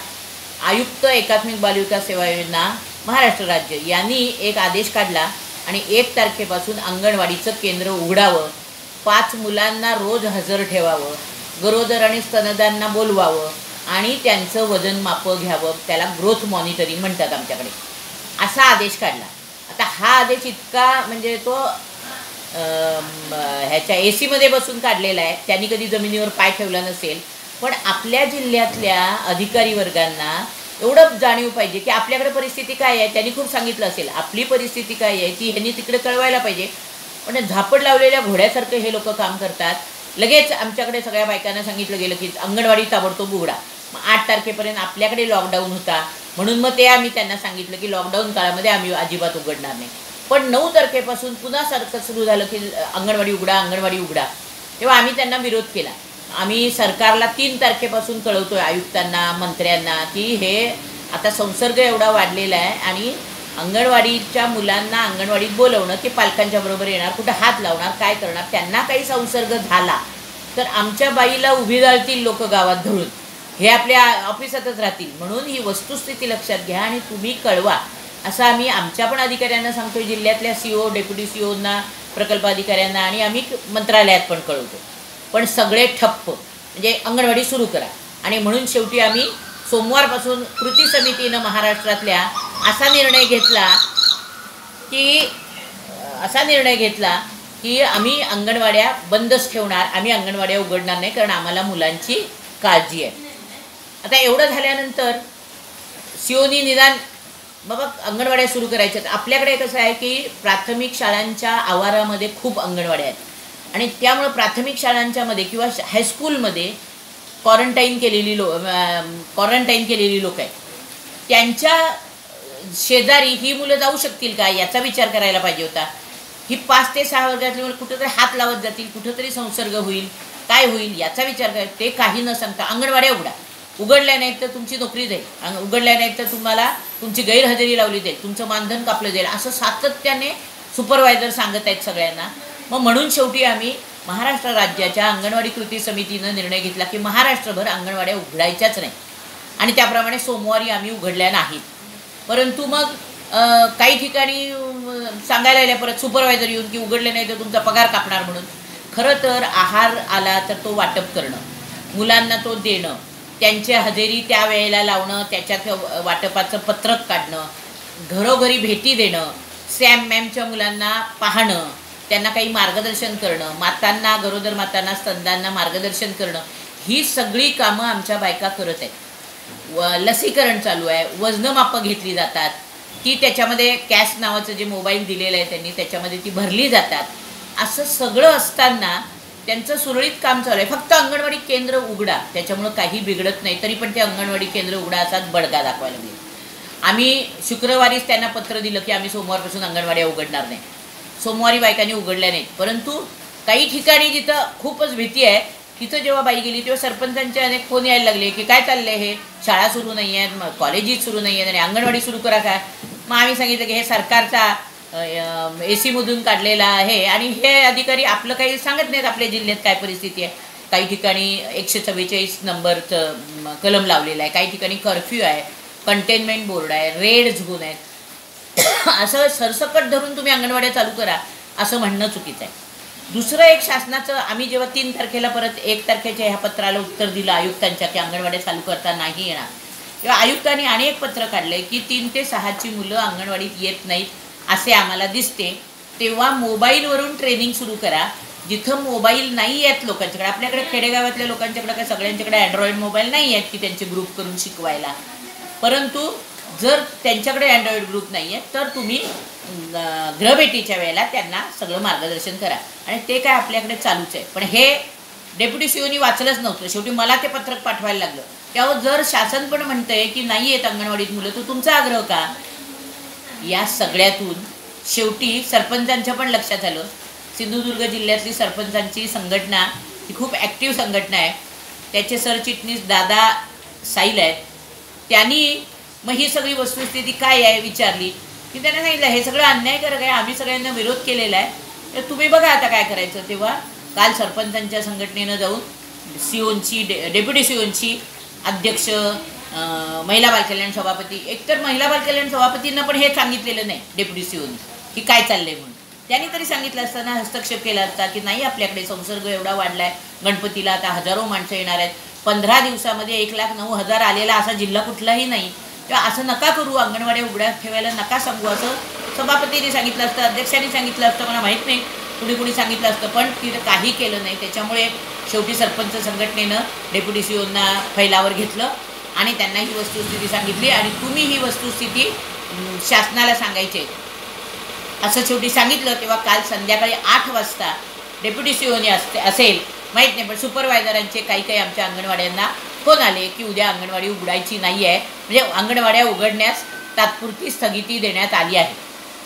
आयुक्त एकात्मिक बालविकास सेवा योजना महाराष्ट्र राज्य यांनी एक आदेश काढला आणि 1 तारखेपासून अंगणवाडीचं केंद्र उघडावं, 5 मुलांना रोज हजर ठेवावं, गरोदर आणि स्तनदांना बोलवावं आणि त्यांचं वजन मापं घ्यावं, त्याला ग्रोथ मॉनिटरिंग म्हणतात आमच्याकडे, असा आदेश काढला। आता हा आदेश इतका म्हणजे तो ह्याच्या AC मध्ये बसून काढलेला आहे, त्यांनी कधी जमिनीवर पाय ठेवला नसेल, पण आपल्या जिल्ह्यातल्या अधिकारी वर्गांना एवढं जाणीव पाहिजे की आपल्याकडे परिस्थिती काय आहे। त्यांनी खूप सांगितलं असेल आपली परिस्थिती काय आहे ती ह्यांनी तिकडे कळवायला पाहिजे, पण झापड लावलेल्या घोड्यासारखं हे लोक काम करतात। लगेच आमच्याकडे सगळ्या बायकांना सांगितलं गेलं की अंगणवाडी ताबडतोब उघडा। मग 8 तारखेपर्यंत आपल्याकडे लॉकडाऊन होता म्हणून मग ते आम्ही त्यांना सांगितलं की लॉकडाऊन काळामध्ये आम्ही अजिबात उघडणार नाही। पण 9 तारखेपासून पुन्हा सारखं सुरू झालं की अंगणवाडी उघडा, अंगणवाडी उघडा, तेव्हा आम्ही त्यांना विरोध केला। आम्ही सरकारला 3 तारखेपासून कळवतोय, आयुक्तांना, मंत्र्यांना, की हे आता संसर्ग एवढा वाढलेला आहे आणि अंगणवाडीच्या मुलांना अंगणवाडीत बोलवणं, ते पालकांच्या बरोबर येणार, कुठं हात लावणार, काय करणार, त्यांना काही संसर्ग झाला तर आमच्या बाईला उभी जाळतील लोक गावात धरून, हे आपल्या ऑफिसातच राहतील। म्हणून ही वस्तुस्थिती लक्षात घ्या आणि तुम्ही कळवा असं आम्ही आमच्या पण अधिकाऱ्यांना सांगतोय, जिल्ह्यातल्या CO, डेप्युटी COना, प्रकल्प अधिकाऱ्यांना, आणि आम्ही मंत्रालयात पण कळवतो। पण सगळे ठप्प, म्हणजे अंगणवाडी सुरू करा। आणि म्हणून शेवटी आम्ही सोमवारपासून कृती समितीनं महाराष्ट्रातल्या असा निर्णय घेतला की आम्ही अंगणवाड्या बंदच ठेवणार, आम्ही अंगणवाड्या उघडणार नाही, कारण आम्हाला मुलांची काळजी आहे। आता एवढं झाल्यानंतर COनी निदान बाबा अंगणवाड्या सुरू करायच्यात। आपल्याकडे कसं आहे की प्राथमिक शाळांच्या आवारामध्ये खूप अंगणवाड्या आहेत आणि त्यामुळे प्राथमिक शाळांच्या मध्ये किंवा हायस्कूलमध्ये क्वारंटाईन केलेली लोक आहेत, त्यांच्या शेजारी ही मुलं जाऊ शकतील का याचा विचार करायला पाहिजे होता। ही 5 ते 6 वर्गातली मुलं कुठेतरी हात लावत जातील, कुठेतरी संसर्ग होईल, काय होईल याचा विचार करा। ते काही न सांगता अंगणवाड्या उघडल्या नाहीत तर तुमची नोकरी जाईल, उघडल्या नाहीत तर तुम्हाला तुमची गैरहजेरी लावली जाईल, तुमचं मानधन कापलं जाईल, असं सातत्याने सुपरवायझर सांगत आहेत सगळ्यांना। मग म्हणून शेवटी आम्ही महाराष्ट्र राज्याच्या अंगणवाडी कृती समितीनं निर्णय घेतला की महाराष्ट्रभर अंगणवाड्या उघडायच्याच नाही आणि त्याप्रमाणे सोमवारी आम्ही उघडल्या नाहीत। परंतु मग काही ठिकाणी सांगायला आल्या परत सुपरवायझर येऊन की उघडले नाही तर तुमचा पगार कापणार म्हणून। खरं तर आहार आला तर तो वाटप करणं, मुलांना तो देणं, त्यांची हजेरी त्या वेळेला लावणं, त्याच्यात वाटपाचं पत्रक काढणं, घरोघरी भेटी देणं, सॅम मॅमच्या मुलांना पाहणं, त्यांना काही मार्गदर्शन करणं, मातांना, गरोदर मातांना, स्तनदांना मार्गदर्शन करणं, ही सगळी कामं आमच्या बायका करत आहेत। लसीकरण चालू आहे, वजनमापं घेतली जातात, ती त्याच्यामध्ये कॅश नावाचं जे मोबाईल दिलेलं आहे त्यांनी त्याच्यामध्ये ती भरली जातात. असं सगळं असताना त्यांचं सुरळीत काम चालू आहे. फक्त अंगणवाडी केंद्र उघडा, त्याच्यामुळं काही बिघडत नाही, तरी पण ते अंगणवाडी केंद्र उघडा असाच बडगा दाखवायला लागले. आम्ही शुक्रवारीच त्यांना पत्र दिलं की आम्ही सोमवारपासून अंगणवाड्या उघडणार नाही. सोमवारी बायकांनी उघडल्या नाहीत. परंतु काही ठिकाणी जिथं खूपच भीती आहे तिथं जेव्हा बाई गेली तेव्हा सरपंचांचे अनेक फोन यायला लागले की काय चाललंय, हे शाळा सुरू नाही आहेत, मग कॉलेजेस सुरू नाही आहेत आणि अंगणवाडी सुरू करा काय. मग आम्ही सांगितलं की हे सरकारचा AC मधून काढलेला आहे आणि हे अधिकारी आपलं काही सांगत नाहीत आपल्या जिल्ह्यात काय परिस्थिती आहे. काही ठिकाणी 144 नंबरचं कलम लावलेलं आहे, काही ठिकाणी कर्फ्यू आहे, कंटेनमेंट बोर्ड आहे, रेड झोन आहेत. असं सरसकट धरून तुम्ही अंगणवाड्या चालू करा असं म्हणणं चुकीचं आहे. दुसरं एक शासनाचं, आम्ही जेव्हा 3 तारखेला परत 1 तारखेच्या ह्या पत्राला उत्तर दिलं आयुक्तांच्या की अंगणवाड्या चालू करता नाही येणार, तेव्हा आयुक्तांनी अनेक पत्र काढले की 3 ते 6ची मुलं अंगणवाडीत येत नाहीत असे आम्हाला दिसते, तेव्हा मोबाईलवरून ट्रेनिंग सुरू करा. जिथं मोबाईल नाही आहेत लोकांच्याकडे, आपल्याकडे खेडेगावातल्या लोकांच्याकडे काय सगळ्यांच्याकडे अँड्रॉइड मोबाईल नाही आहेत की त्यांचे ग्रुप करून शिकवायला. परंतु जर त्यांच्याकडे अँड्रॉइड ग्रुप नाही आहे तर तुम्ही गृहभेटीच्या वेळेला त्यांना सगळं मार्गदर्शन करा. आणि ते काय आपल्याकडे चालूच आहे. पण हे डेप्युटी COनी वाचलंच नव्हतं, शेवटी मला ते पत्रक पाठवायला लागलं. त्यावर जर शासन पण म्हणतंय की नाही येत अंगणवाडीत मुलं, तर तुमचा आग्रह का. या सगळ्यातून शेवटी सरपंचांच्या पण लक्षात आलं. सिंधुदुर्ग जिल्ह्यातली सरपंचांची संघटना ही खूप ॲक्टिव्ह संघटना आहे. त्याचे सरचिटणीस दादा साईल आहेत. त्यांनी मग ही सगळी वस्तुस्थिती काय आहे विचारली की त्यांना सांगितलं हे सगळं अन्यायकारक आहे, आम्ही सगळ्यांना विरोध केलेला आहे, तर तुम्ही बघा आता काय करायचं. तेव्हा काल सरपंचांच्या संघटनेनं जाऊन COची डेप्युटी COची अध्यक्ष, महिला बालकल्याण सभापती, एकतर महिला बालकल्याण सभापतींना पण हे सांगितलेलं नाही डेप्युटी COनी की काय चाललंय म्हणून. त्यांनी तरी सांगितलं असताना हस्तक्षेप केला असता की नाही आपल्याकडे संसर्ग एवढा वाढला आहे, गणपतीला आता हजारो माणसं येणार आहेत, 15 दिवसामध्ये 1,09,000 आलेला असा जिल्हा कुठलाही नाही, तेव्हा असं नका करू, अंगणवाड्या उघड्या ठेवायला नका सांगू असं सभापतींनी सांगितलं असतं, अध्यक्षांनी सांगितलं असतं, मला माहीत नाही कुणी सांगितलं असतं, पण तिथं काही केलं नाही. त्याच्यामुळे शेवटी सरपंच संघटनेनं डेप्युटी COना फैलावर घेतलं आणि त्यांना ही वस्तुस्थिती सांगितली आणि तुम्ही ही वस्तुस्थिती शासनाला सांगायची असं शेवटी सांगितलं. तेव्हा काल संध्याकाळी 8 वाजता डेप्युटी COनी असेल माहीत नाही, पण सुपरवायझरांचे काही आमच्या अंगणवाड्यांना फोन आले की उद्या अंगणवाडी उघडायची नाही आहे, म्हणजे अंगणवाड्या उघडण्यास तात्पुरती स्थगिती देण्यात आली आहे,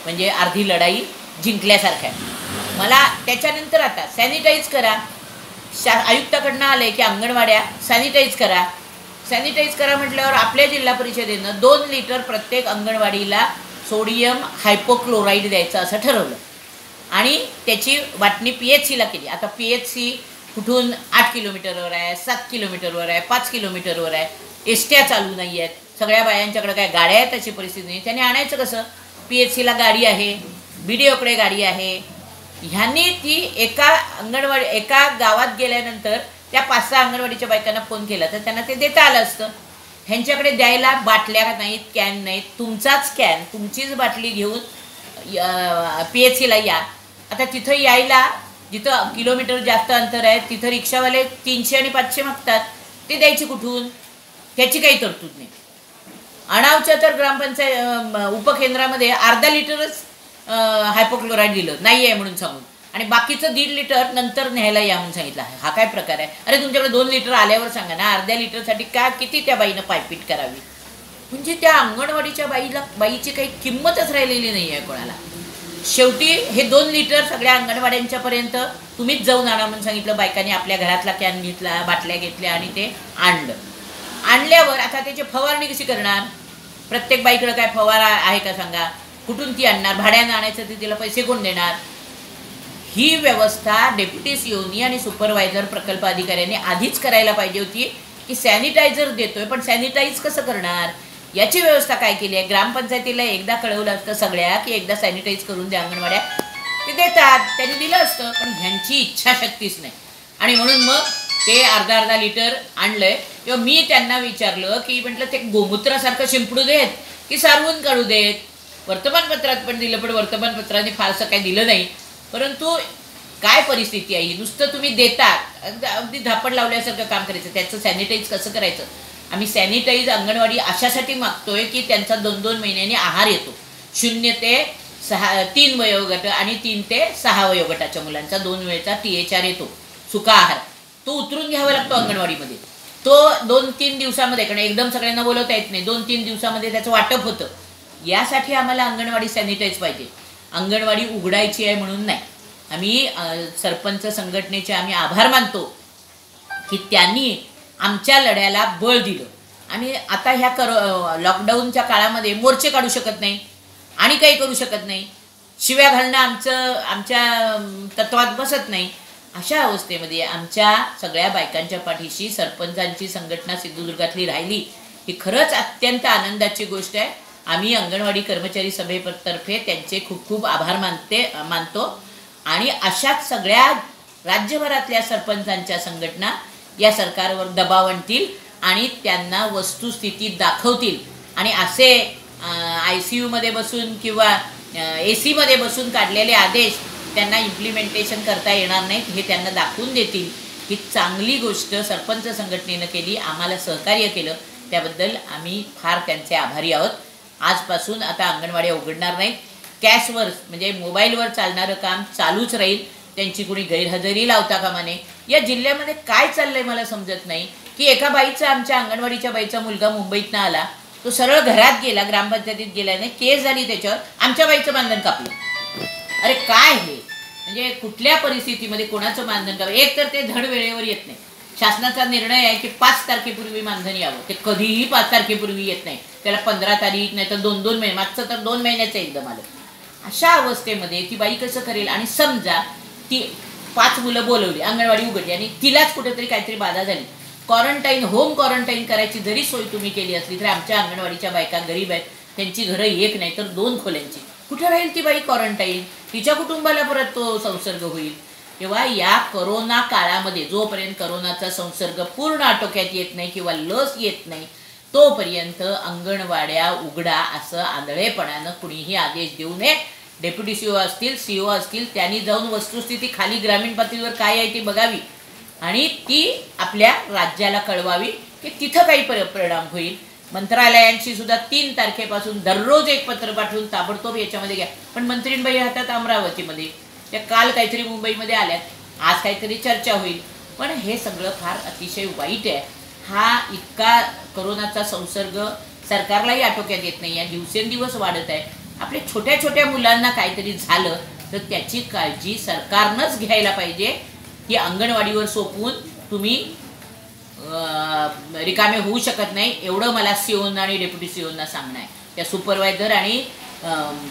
म्हणजे अर्धी लढाई जिंकल्यासारखं आहे. मला त्याच्यानंतर आता सॅनिटाईज करा, आयुक्ताकडनं आले की अंगणवाड्या सॅनिटाईज करा. सॅनिटाईज करा म्हटल्यावर आपल्या जिल्हा परिषदेनं 2 लिटर प्रत्येक अंगणवाडीला सोडियम हायपोक्लोराईड द्यायचं असं ठरवलं आणि त्याची वाटणी PHCला केली. आता PHC कुठून 8 किलोमीटरवर आहे, 7 किलोमीटरवर आहे, 5 किलोमीटरवर आहे, एसट्या चालू नाही आहेत, सगळ्या बायांच्याकडे काय गाड्या आहेत अशी परिस्थिती नाही. त्याने आणायचं कसं. PHCला गाडी आहे, BDOकडे गाडी आहे. ह्यांनी ती एका गावात गेल्यानंतर त्या 5-6 अंगणवाडीच्या बायकांना फोन केला तर त्यांना ते देता आलं असतं. ह्यांच्याकडे द्यायला बाटल्या नाहीत, कॅन नाहीत. तुमचाच कॅन, तुमचीच बाटली घेऊन PHCला या. आता तिथं यायला जिथं किलोमीटर जास्त अंतर आहे तिथं रिक्षावाले 300 आणि 500 मागतात, ते द्यायची कुठून, त्याची काही तरतूद नाही. अणावच्या तर ग्रामपंचायत उपकेंद्रामध्ये अर्धा लिटरच हायपोक्लोराईड दिलं नाही आहे म्हणून सांगून आणि बाकीचं 1.5 लिटर नंतर न्यायला या म्हणून सांगितलं. हा काय प्रकार आहे. अरे तुमच्याकडे 2 लिटर आल्यावर सांगा ना, अर्ध्या लिटरसाठी का किती त्या बाईनं पायपीट करावी. म्हणजे त्या अंगणवाडीच्या बाईची काही किंमतच राहिलेली नाही आहे कोणाला. शेवटी हे 2 लिटर सगळ्या अंगणवाड्यांच्यापर्यंत तुम्हीच जाऊन आणा म्हणून सांगितलं. बायकांनी आपल्या घरातला कॅन घेतला, बाटल्या घेतल्या आणि ते आणल्यावर आता त्याची फवारणी कशी करणार. प्रत्येक बाईकडे काय फवारा आहे का सांगा, कुठून ती आणणार, भाड्यानं आणायचं तर तिला पैसे कोण देणार. ही व्यवस्था डेप्युटी COनी आणि सुपरवायझर प्रकल्प अधिकाऱ्यांनी आधीच करायला पाहिजे होती की सॅनिटायझर देतोय पण सॅनिटाईज कसं करणार याची व्यवस्था काय केली आहे. ग्रामपंचायतीला एकदा कळवलं असतं सगळ्या की एकदा सॅनिटाईज करून द्या अंगणवाड्या, ते देतात, त्यांनी दिलं असतं. पण ह्यांची इच्छाशक्तीच नाही आणि म्हणून मग ते अर्धा लिटर आणलंय. तेव्हा मी त्यांना विचारलं की म्हटलं ते गोमूत्रासारखं शिंपडू देत की सारवून काढू देत. वर्तमानपत्रात पण दिलं पण वर्तमानपत्राने फारसं काही दिलं नाही. परंतु काय परिस्थिती आहे ही, नुसतं तुम्ही देतात, अगदी धापड लावल्यासारखं काम करायचं, त्याचं सॅनिटाईज कसं करायचं. आम्ही सॅनिटाईज अंगणवाडी अशासाठी मागतोय की त्यांचा 2-2 महिन्यांनी आहार येतो. 0 ते 3 वयोगट आणि 3 ते 6 वयोगटाच्या मुलांचा 2 वेळचा THR येतो, सुका आहार तो उतरून घ्यावा लागतो अंगणवाडीमध्ये. तो 2-3 दिवसामध्ये, कारण एकदम सगळ्यांना बोलवता येत नाही, 2-3 दिवसामध्ये त्याचं वाटप होतं. यासाठी आम्हाला अंगणवाडी सॅनिटाईज पाहिजे. अंगणवाडी उघडायची आहे म्हणून नाही. आम्ही सरपंच संघटनेचे आम्ही आभार मानतो की त्यांनी आमच्या लढ्याला बळ दिलं. आणि आता ह्या लॉकडाऊनच्या काळामध्ये मोर्चे काढू शकत नाही आणि काही करू शकत नाही, शिव्या घालणं आमच्या तत्वात बसत नाही. अशा अवस्थेमध्ये आमच्या सगळ्या बायकांच्या पाठीशी सरपंचांची संघटना सिंधुदुर्गातली राहिली, ही खरंच अत्यंत आनंदाची गोष्ट आहे. आम्ही अंगणवाडी कर्मचारी सभेतर्फे त्यांचे खूप खूप आभार मानतो. आणि अशाच सगळ्या राज्यभरातल्या सरपंचांच्या संघटना या सरकारवर दबाव आणतील आणि त्यांना वस्तुस्थिती दाखवतील. आणि असे ICUमध्ये बसून किंवा AC मध्ये बसून काढलेले आदेश त्यांना इम्प्लिमेंटेशन करता येणार नाहीत हे त्यांना दाखवून देतील. ही चांगली गोष्ट सरपंच संघटनेनं केली, आम्हाला सहकार्य केलं, त्याबद्दल आम्ही फार त्यांचे आभारी आहोत. आजपासून आता अंगणवाड्या उघडणार नाहीत. कॅशवर म्हणजे मोबाईलवर चालणारं काम चालूच राहील. त्यांची कुणी गैरहजेरी लावता कामा नये. या जिल्ह्यामध्ये काय चाललंय मला समजत नाही की एका बाईचा, आमच्या अंगणवाडीच्या बाईचा मुलगा मुंबईतनं आला, तो सरळ घरात गेला, ग्रामपंचायतीत गेला नाही, केस झाली त्याच्यावर, आमच्या बाईचं मानधन कापलं. अरे काय हे, म्हणजे कुठल्या परिस्थितीमध्ये कोणाचं मानधन कापलं? एक तर ते धड वेळेवर येत नाही. शासनाचा निर्णय आहे की 5 तारखेपूर्वी मानधन यावं, ते कधीही 5 तारखेपूर्वी येत नाही. त्याला 15 तारीख नाही तर 2-2 महिने, मागचं तर 2 महिन्याचं एकदम आलं. अशा अवस्थेमध्ये ती बाई कसं करेल? आणि समजा ती 5 मुलं बोलवली, अंगणवाडी उघडली आणि तिलाच कुठेतरी काहीतरी बाधा झाली, क्वारंटाईन, होम क्वारंटाईन करायची जरी सोय तुम्ही केली असली तरी आमच्या अंगणवाडीच्या बायका गरीब आहेत, त्यांची घरं 1 नाही तर 2 खोल्यांची. कुठे राहील ती बाई क्वारंटाईन? तिच्या कुटुंबाला परत तो संसर्ग होईल. तेव्हा या कोरोना काळामध्ये जोपर्यंत कोरोनाचा संसर्ग पूर्ण आटोक्यात येत नाही किंवा लस येत नाही तोपर्यंत अंगणवाड्या उघडा असं आंधळेपणानं कुणीही आदेश देऊ नये. डेप्युटी CO असतील, CO असतील, त्यांनी जाऊन वस्तुस्थिती खाली ग्रामीण पातळीवर काय आहे ती बघावी आणि ती आपल्या राज्याला कळवावी की तिथं काही परिणाम होईल. मंत्रालयांशी सुद्धा 3 तारखेपासून दररोज एक पत्र पाठवून ताबडतोब याच्यामध्ये घ्या. पण मंत्रींबाई राहतात अमरावतीमध्ये, त्या काल काहीतरी मुंबईमध्ये आल्यात, आज काहीतरी चर्चा होईल. पण हे सगळं फार अतिशय वाईट आहे. हा इतका कोरोनाचा संसर्ग सरकारलाही आटोक्यात येत नाही, या दिवसेंदिवस वाढत आहे. आपल्या छोट्या छोट्या मुलांना काहीतरी झालं तर त्याची काळजी सरकारनंच घ्यायला पाहिजे. की अंगणवाडीवर सोपवून तुम्ही रिकामे होऊ शकत नाही, एवढं मला COना आणि डेप्युटी COना सांगणं आहे. त्या सुपरवायझर आणि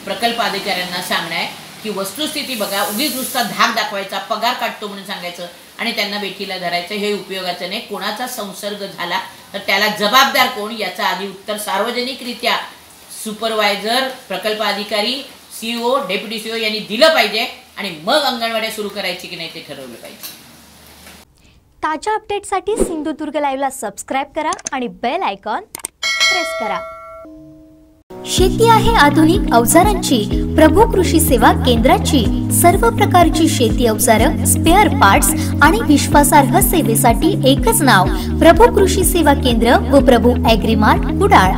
प्रकल्प अधिकाऱ्यांना सांगणं आहे की वस्तुस्थिती बघा. उगीच नुसता धाक दाखवायचा, पगार काढतो म्हणून सांगायचं आणि त्यांना बेठीला धरायचं, हे उपयोगाचं नाही. कोणाचा संसर्ग झाला तर त्याला जबाबदार कोण याचं आधी उत्तर सार्वजनिकरित्या सुपरवायझर, प्रकल्प अधिकारी, CO, डेप्युटी CO यांनी दिलं पाहिजे आणि मग अंगणवाड्या सुरू करायची की नाही ते ठरवलं पाहिजे. ताज्या अपडेटसाठी सिंधुदुर्ग लाईव्हला सबस्क्राईब करा आणि बेल आयकॉन प्रेस करा. शेती आहे आधुनिक अवजारांची, प्रभू कृषी सेवा केंद्राची सर्व प्रकारची शेती अवजारं, स्पेअर पार्ट्स आणि विश्वासार्ह सेवेसाठी एकच नाव, प्रभू कृषी सेवा केंद्र व प्रभू ॲग्रीमार्ट कुडाळ.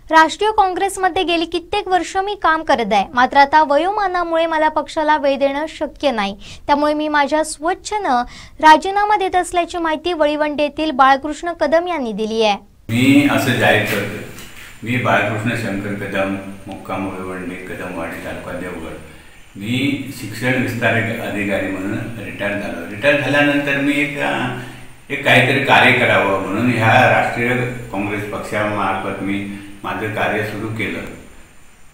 राष्ट्रीय काँग्रेसमध्ये गेली कित्येक वर्ष मी काम करत आहे, मात्र आता वयोमानामुळे मला पक्षाला वेळ देणं शक्य नाही. त्यामुळे मी माझ्या स्वच्छेनं राजीनामा देत असल्याची माहिती वळीवंडे येथील बाळकृष्ण कदम यांनी दिली आहे. मी असं जाहीर करतो, मी बाळकृष्ण शंकर कदम, मुक्काम वळीवंडे, कदमवाडी, तालुका देवगड. मी शिक्षण विस्तार अधिकारी म्हणून रिटायर झालो. रिटायर झाल्यानंतर मी एक काहीतरी कार्य करावं म्हणून ह्या राष्ट्रीय काँग्रेस पक्षामार्फत मी माझं कार्य सुरू केलं.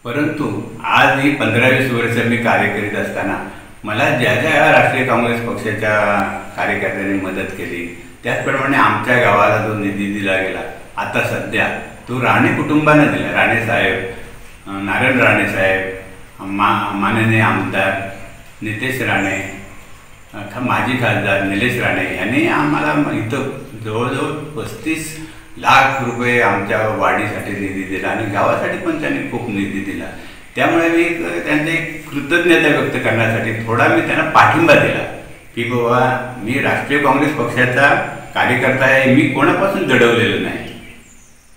परंतु आज ही 15-20 वर्ष मी कार्य करीत असताना मला ज्या ज्या राष्ट्रीय काँग्रेस पक्षाच्या कार्यकर्त्यांनी मदत केली त्याचप्रमाणे आमच्या गावाला जो निधी दिला गेला आता सध्या तो राणे कुटुंबानं दिला. राणेसाहेब, नारायण राणेसाहेब, माननीय आमदार नितेश राणे, माजी खासदार निलेश राणे यांनी आम्हाला इथं जवळजवळ 35 लाख रुपये आमच्या वाढीसाठी निधी दिला आणि गावासाठी पण त्यांनी खूप निधी दिला. त्यामुळे मी त्यांची कृतज्ञता व्यक्त करण्यासाठी थोडा मी त्यांना पाठिंबा दिला की बाबा मी राष्ट्रीय काँग्रेस पक्षाचा कार्यकर्ता आहे, मी कोणापासून दडवलेलं नाही.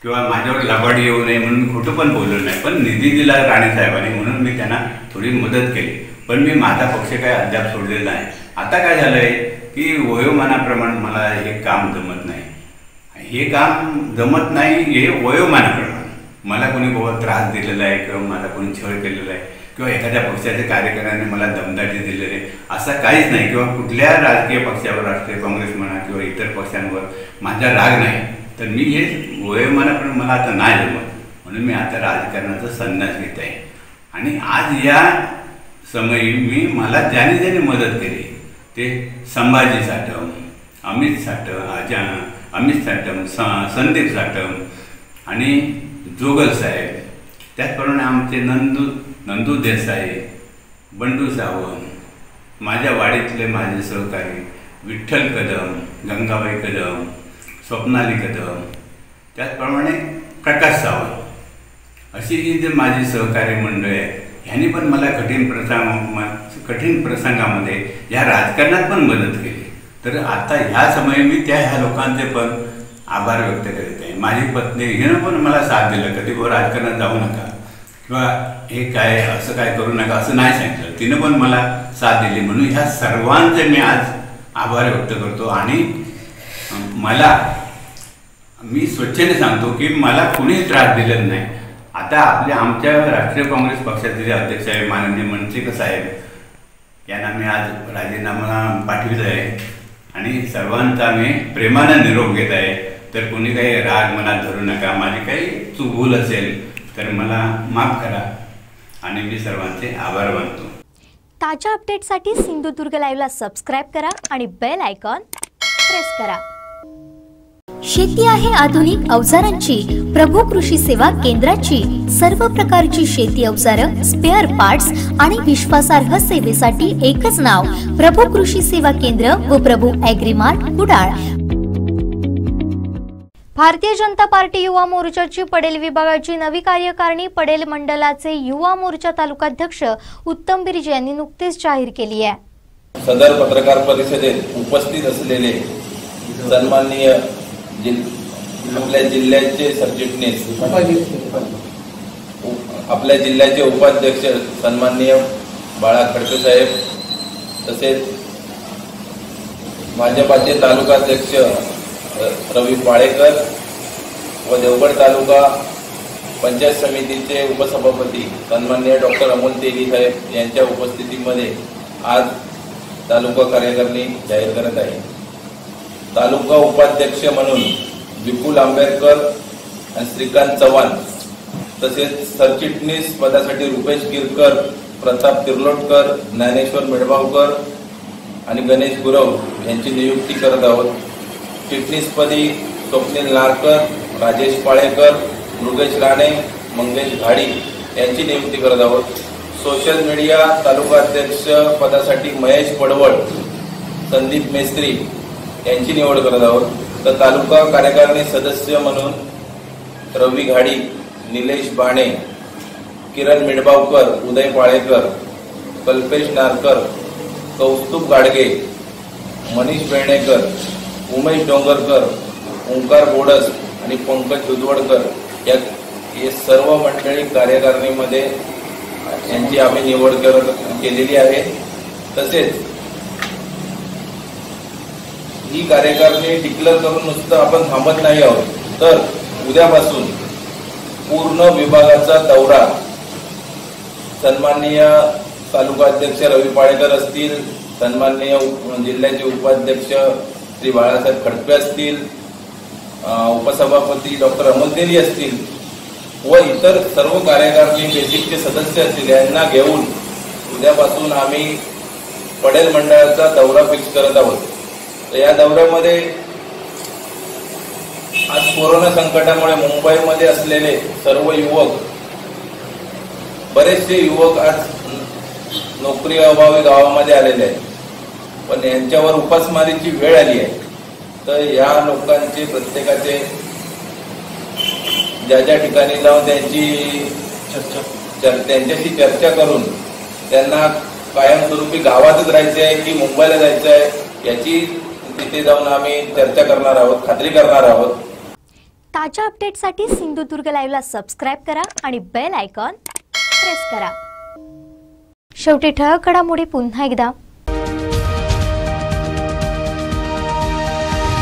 किंवा माझ्यावर लबाडी येऊ नये म्हणून खोटं पण बोललो नाही, पण निधी दिला राणे साहेबांनी म्हणून मी त्यांना थोडी मदत केली. पण मी माझा पक्ष काय अद्याप सोडलेला नाही. आता काय झालंय की वयोमानाप्रमाणे मला हे काम जमत नाही. हे काम जमत नाही हे वयोमानाप्रमाणे. मला कोणी बाबा त्रास दिलेला आहे किंवा मला कोणी छळ केलेला आहे किंवा एखाद्या पक्षाच्या कार्यकर्त्याने मला दमदाटी दिलेली आहे असं काहीच नाही. किंवा कुठल्या राजकीय पक्षावर, राष्ट्रीय काँग्रेस म्हणा किंवा इतर पक्षांवर माझा राग नाही. तर मी हे वयोमानाप्रमाणे मला आता नाही जमत म्हणून मी आता राजकारणाचा संन्यास घेत आहे. आणि आज या समयी मी मला ज्याने ज्याने मदत केली ते संभाजी साटम, अमित साटम, संदीप साटम आणि जोगल साहेब, त्याचप्रमाणे आमचे नंदू देसाई, बंडू सावंत, माझ्या वाडीतले माझे सहकारी विठ्ठल कदम, गंगाबाई कदम, स्वप्नाली कदम, त्याचप्रमाणे प्रकाश सावंत, अशी जी जे माझी सहकारी मंडळ आहे ह्यांनी पण मला कठीण प्रसंगामध्ये या राजकारणात पण मदत केली. तर आता ह्या समयी मी ह्या लोकांचे पण आभार व्यक्त करीत आहे. माझी पत्नी हिनं पण मला साथ दिलं, कधी राजकारणात जाऊ नका किंवा हे काय असं काय करू नका असं नाही सांगितलं. तिनं पण मला साथ दिली. म्हणून ह्या सर्वांचे मी आज आभार व्यक्त करतो. आणि मी स्वच्छेने सांगतो की मला कुणीही त्रास दिलेला नाही. आता आमच्या राष्ट्रीय काँग्रेस पक्षाचे जे अध्यक्ष आहे माननीय मनसेकर साहेब यांना मी आज राजीनामा पाठवित आहे आणि सर्वांचा मी प्रेमानं निरोप घेत आहे. तर कोणी काही राग मनात धरू नका. माझी काही चूक भूल असेल तर मला माफ करा आणि मी सर्वांचे आभार मानतो. ताज्या अपडेटसाठी सिंधुदुर्ग लाईव्हला सबस्क्राईब करा आणि बेल आयकॉन प्रेस करा. शेती आहे आधुनिक अवजारांची, प्रभू कृषी सेवा केंद्राची सर्व प्रकारची शेती अवजारं, स्पेअर पार्ट्स आणि विश्वासार्ह सेवेसाठी एकच नाव, प्रभू कृषी सेवा केंद्र व प्रभू ॲग्रीमार्ट कुडाळ. भारतीय जनता पार्टी युवा मोर्चाची पडेल विभागाची नवी कार्यकारिणी पडेल मंडलाचे युवा मोर्चा तालुकाध्यक्ष उत्तम बिर्जे यांनी नुकतीच जाहीर केली आहे. सदर पत्रकार परिषदेत उपस्थित असलेले सन्माननीय आपल्या जिल्ह्याचे सरचिटणीस, आपल्या जिल्ह्याचे उपाध्यक्ष सन्माननीय बाळा खडके साहेब, तसेच भाजपाचे तालुकाध्यक्ष रवी पाळेकर व देवगड तालुका पंचायत समितीचे उपसभापती सन्माननीय डॉक्टर अमोल तेली साहेब यांच्या उपस्थितीमध्ये आज तालुका कार्यकारिणी जाहीर करत आहे. तालुका उपाध्यक्ष म्हणून विपुल आंबेडकर आणि श्रीकांत चव्हाण, तसेच सरचिटणीस पदासाठी रुपेश गिरकर, प्रताप तिर्लोटकर, ज्ञानेश्वर मिडबावकर आणि गणेश गुरव यांची नियुक्ती करत आहोत. चिटणीसपदी स्वप्नील नारकर, राजेश पाळेकर, मृगेश राणे, मंगेश घाडी यांची नियुक्ती करत आहोत. सोशल मीडिया तालुका अध्यक्ष पदासाठी महेश पडवळ, संदीप मेस्त्री यांची निवड करत आहोत. तर तालुका कार्यकारिणी सदस्य म्हणून रवी घाडी, निलेश बाणे, किरण मिडबावकर, उदय पाळेकर, कल्पेश नारकर, कौस्तुभ गाडगे, मनीष बेर्णेकर, उमेश डोंगरकर, ओंकार बोडस आणि पंकज दुधवडकर हे सर्व मंडळी कार्यकारिणीमध्ये यांची आम्ही निवड केलेली आहे. तसेच ही कार्यकारिणी डिक्लेअर करून नुसतं आपण थांबत नाही आहोत, तर उद्यापासून पूर्ण विभागाचा दौरा सन्माननीय तालुका अध्यक्ष रवी पाळेकर असतील, सन्माननीय जिल्ह्याचे उपाध्यक्ष श्री बाळासाहेब खडपे असतील, उपसभापती डॉक्टर अमोल तेली असतील व इतर सर्व कार्यकारिणी बेसिकचे सदस्य असतील यांना घेऊन उद्यापासून आम्ही पडेल मंडळाचा दौरा फिक्स करत आहोत. तर या दौऱ्यामध्ये आज कोरोना संकटामुळे मुंबईमध्ये असलेले सर्व युवक, बरेचसे युवक आज नोकरी अभावी गावामध्ये आलेले आहेत, पण यांच्यावर उपासमारीची वेळ आली आहे. तर या लोकांचे प्रत्येकाचे ज्या ज्या ठिकाणी जाऊन त्यांच्याशी चर्चा करून त्यांना कायमस्वरूपी गावातच राहायचे आहे की मुंबईला जायचं आहे याची तिथे जाऊन आम्ही चर्चा करणार आहोत, खात्री करणार आहोत. ताज्या अपडेटसाठी सिंधुदुर्ग लाईव्हला सबस्क्राईब करा आणि बेल आयकॉन प्रेस करा। शेवटी ठळक घडामोडी पुन्हा एकदा।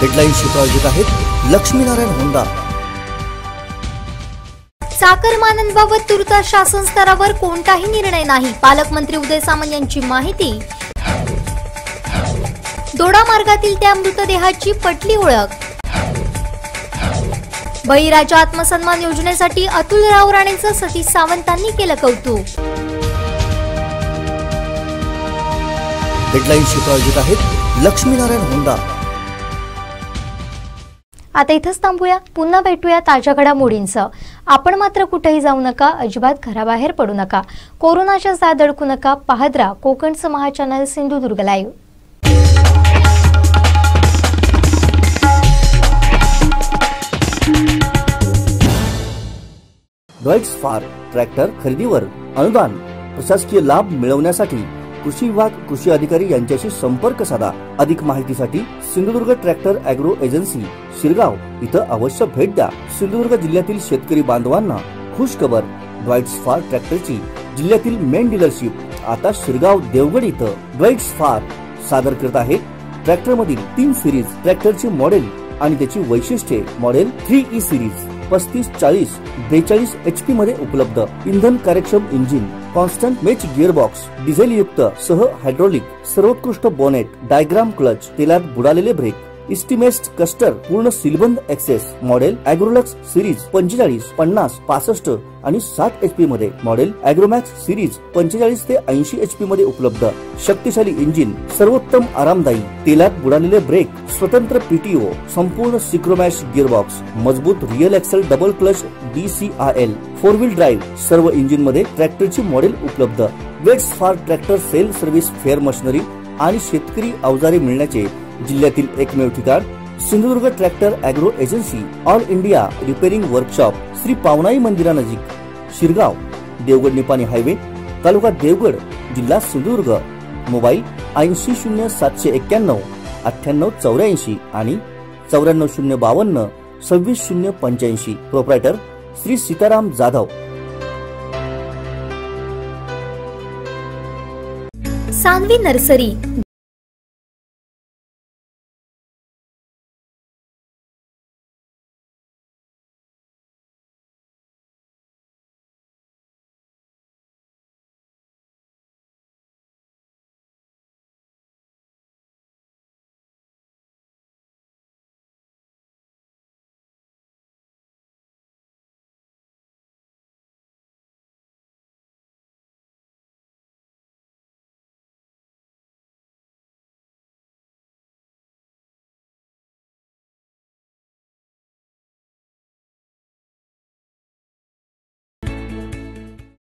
हेडलाईन्स प्रायोजित आहेत लक्ष्मीनारायण होंडा। चाकरमान्यांबाबत तुर्तास शासन स्तरावर कोणताही निर्णय नाही, पालकमंत्री उदय सामंत यांची माहिती। दोडा मार्गातील त्या मृतदेहाची पटली ओळख। बळीराजा आत्मसन्मान योजनेसाठी अतुल राव राणेंचं सतीश सावंतांनी केलं कौतुक। हेडलाईन्स प्रायोजित आहेत लक्ष्मीनारायण होंडा। आता इथंच थांबूया, पुन्हा भेटूया ताज्या घडामोडींसह। आपण मात्र कुठेही जाऊ नका, अजिबात घराबाहेर पडू नका, कोरोनाच्या साथ अडकू नका। पाहत राहा कोकणचं महाचॅनल सिंधुदुर्ग लाईव्ह। ड्वाइट्स फार ट्रॅक्टर खरेदीवर अनुदान प्रशासकीय लाभ मिळवण्यासाठी कृषी विभाग कृषी अधिकारी यांच्याशी संपर्क साधा। अधिक माहितीसाठी Sindhudurg tractor agro agency Shirgaon इथं अवश्य भेट द्या। सिंधुदुर्ग जिल्ह्यातील शेतकरी बांधवांना खुश खबर, ड्वाइट्स फार ट्रॅक्टरची जिल्ह्यातील मेन डीलरशिप आता शिरगाव देवगड इथं ड्वाइट्स फार सादर करत आहे। ट्रॅक्टर मधील 3 सिरीज ट्रॅक्टरचे मॉडेल आणि त्याची वैशिष्ट्ये। मॉडेल 3E सिरीज 3540 42 HP मध्ये उपलब्ध। इंधन कार्यक्षम engine, constant match gearbox, diesel युक्त सह हायड्रोलिक, सर्वोत्कृष्ट बोनेट, डायग्राम क्लच, तेलात बुडालेले ब्रेक, इस्टिमेट कस्टर, पूर्ण सीलबंद एक्सेस। मॉडेल ॲग्रोलक्स सिरीज 45 50 65 आणि 60 HP मध्ये। मॉडेल ॲग्रोमॅक्स सिरीज 45 ते 80 HP मध्ये उपलब्ध। शक्तिशाली इंजिन, सर्वोत्तम आरामदायी, तेलात बुडालेले ब्रेक, स्वतंत्र PTO, संपूर्ण सिक्रोमॅश गिअरबॉक्स, मजबूत real axle double clutch DCRL, 4 wheel drive, सर्व इंजिन मध्ये ट्रॅक्टरची मॉडेल उपलब्ध। वेट्स फार ट्रॅक्टर सेल सर्व्हिस फेअर मशिनरी आणि शेतकरी अवजारे मिळण्याचे जिल्ह्यातील एकमेव ठिकाण Sindhudurg tractor agro agency all India repairing workshop, Shri Pawanai मंदिरानजीक, शिरगाव, देवगड निपाणी हायवे, तालुका देवगड, जिल्हा सिंधुदुर्ग। मोबाईल 800791 9884 आणि 94052 26085। प्रोप्रायटर श्री सीताराम जाधव। सान्वी नर्सरी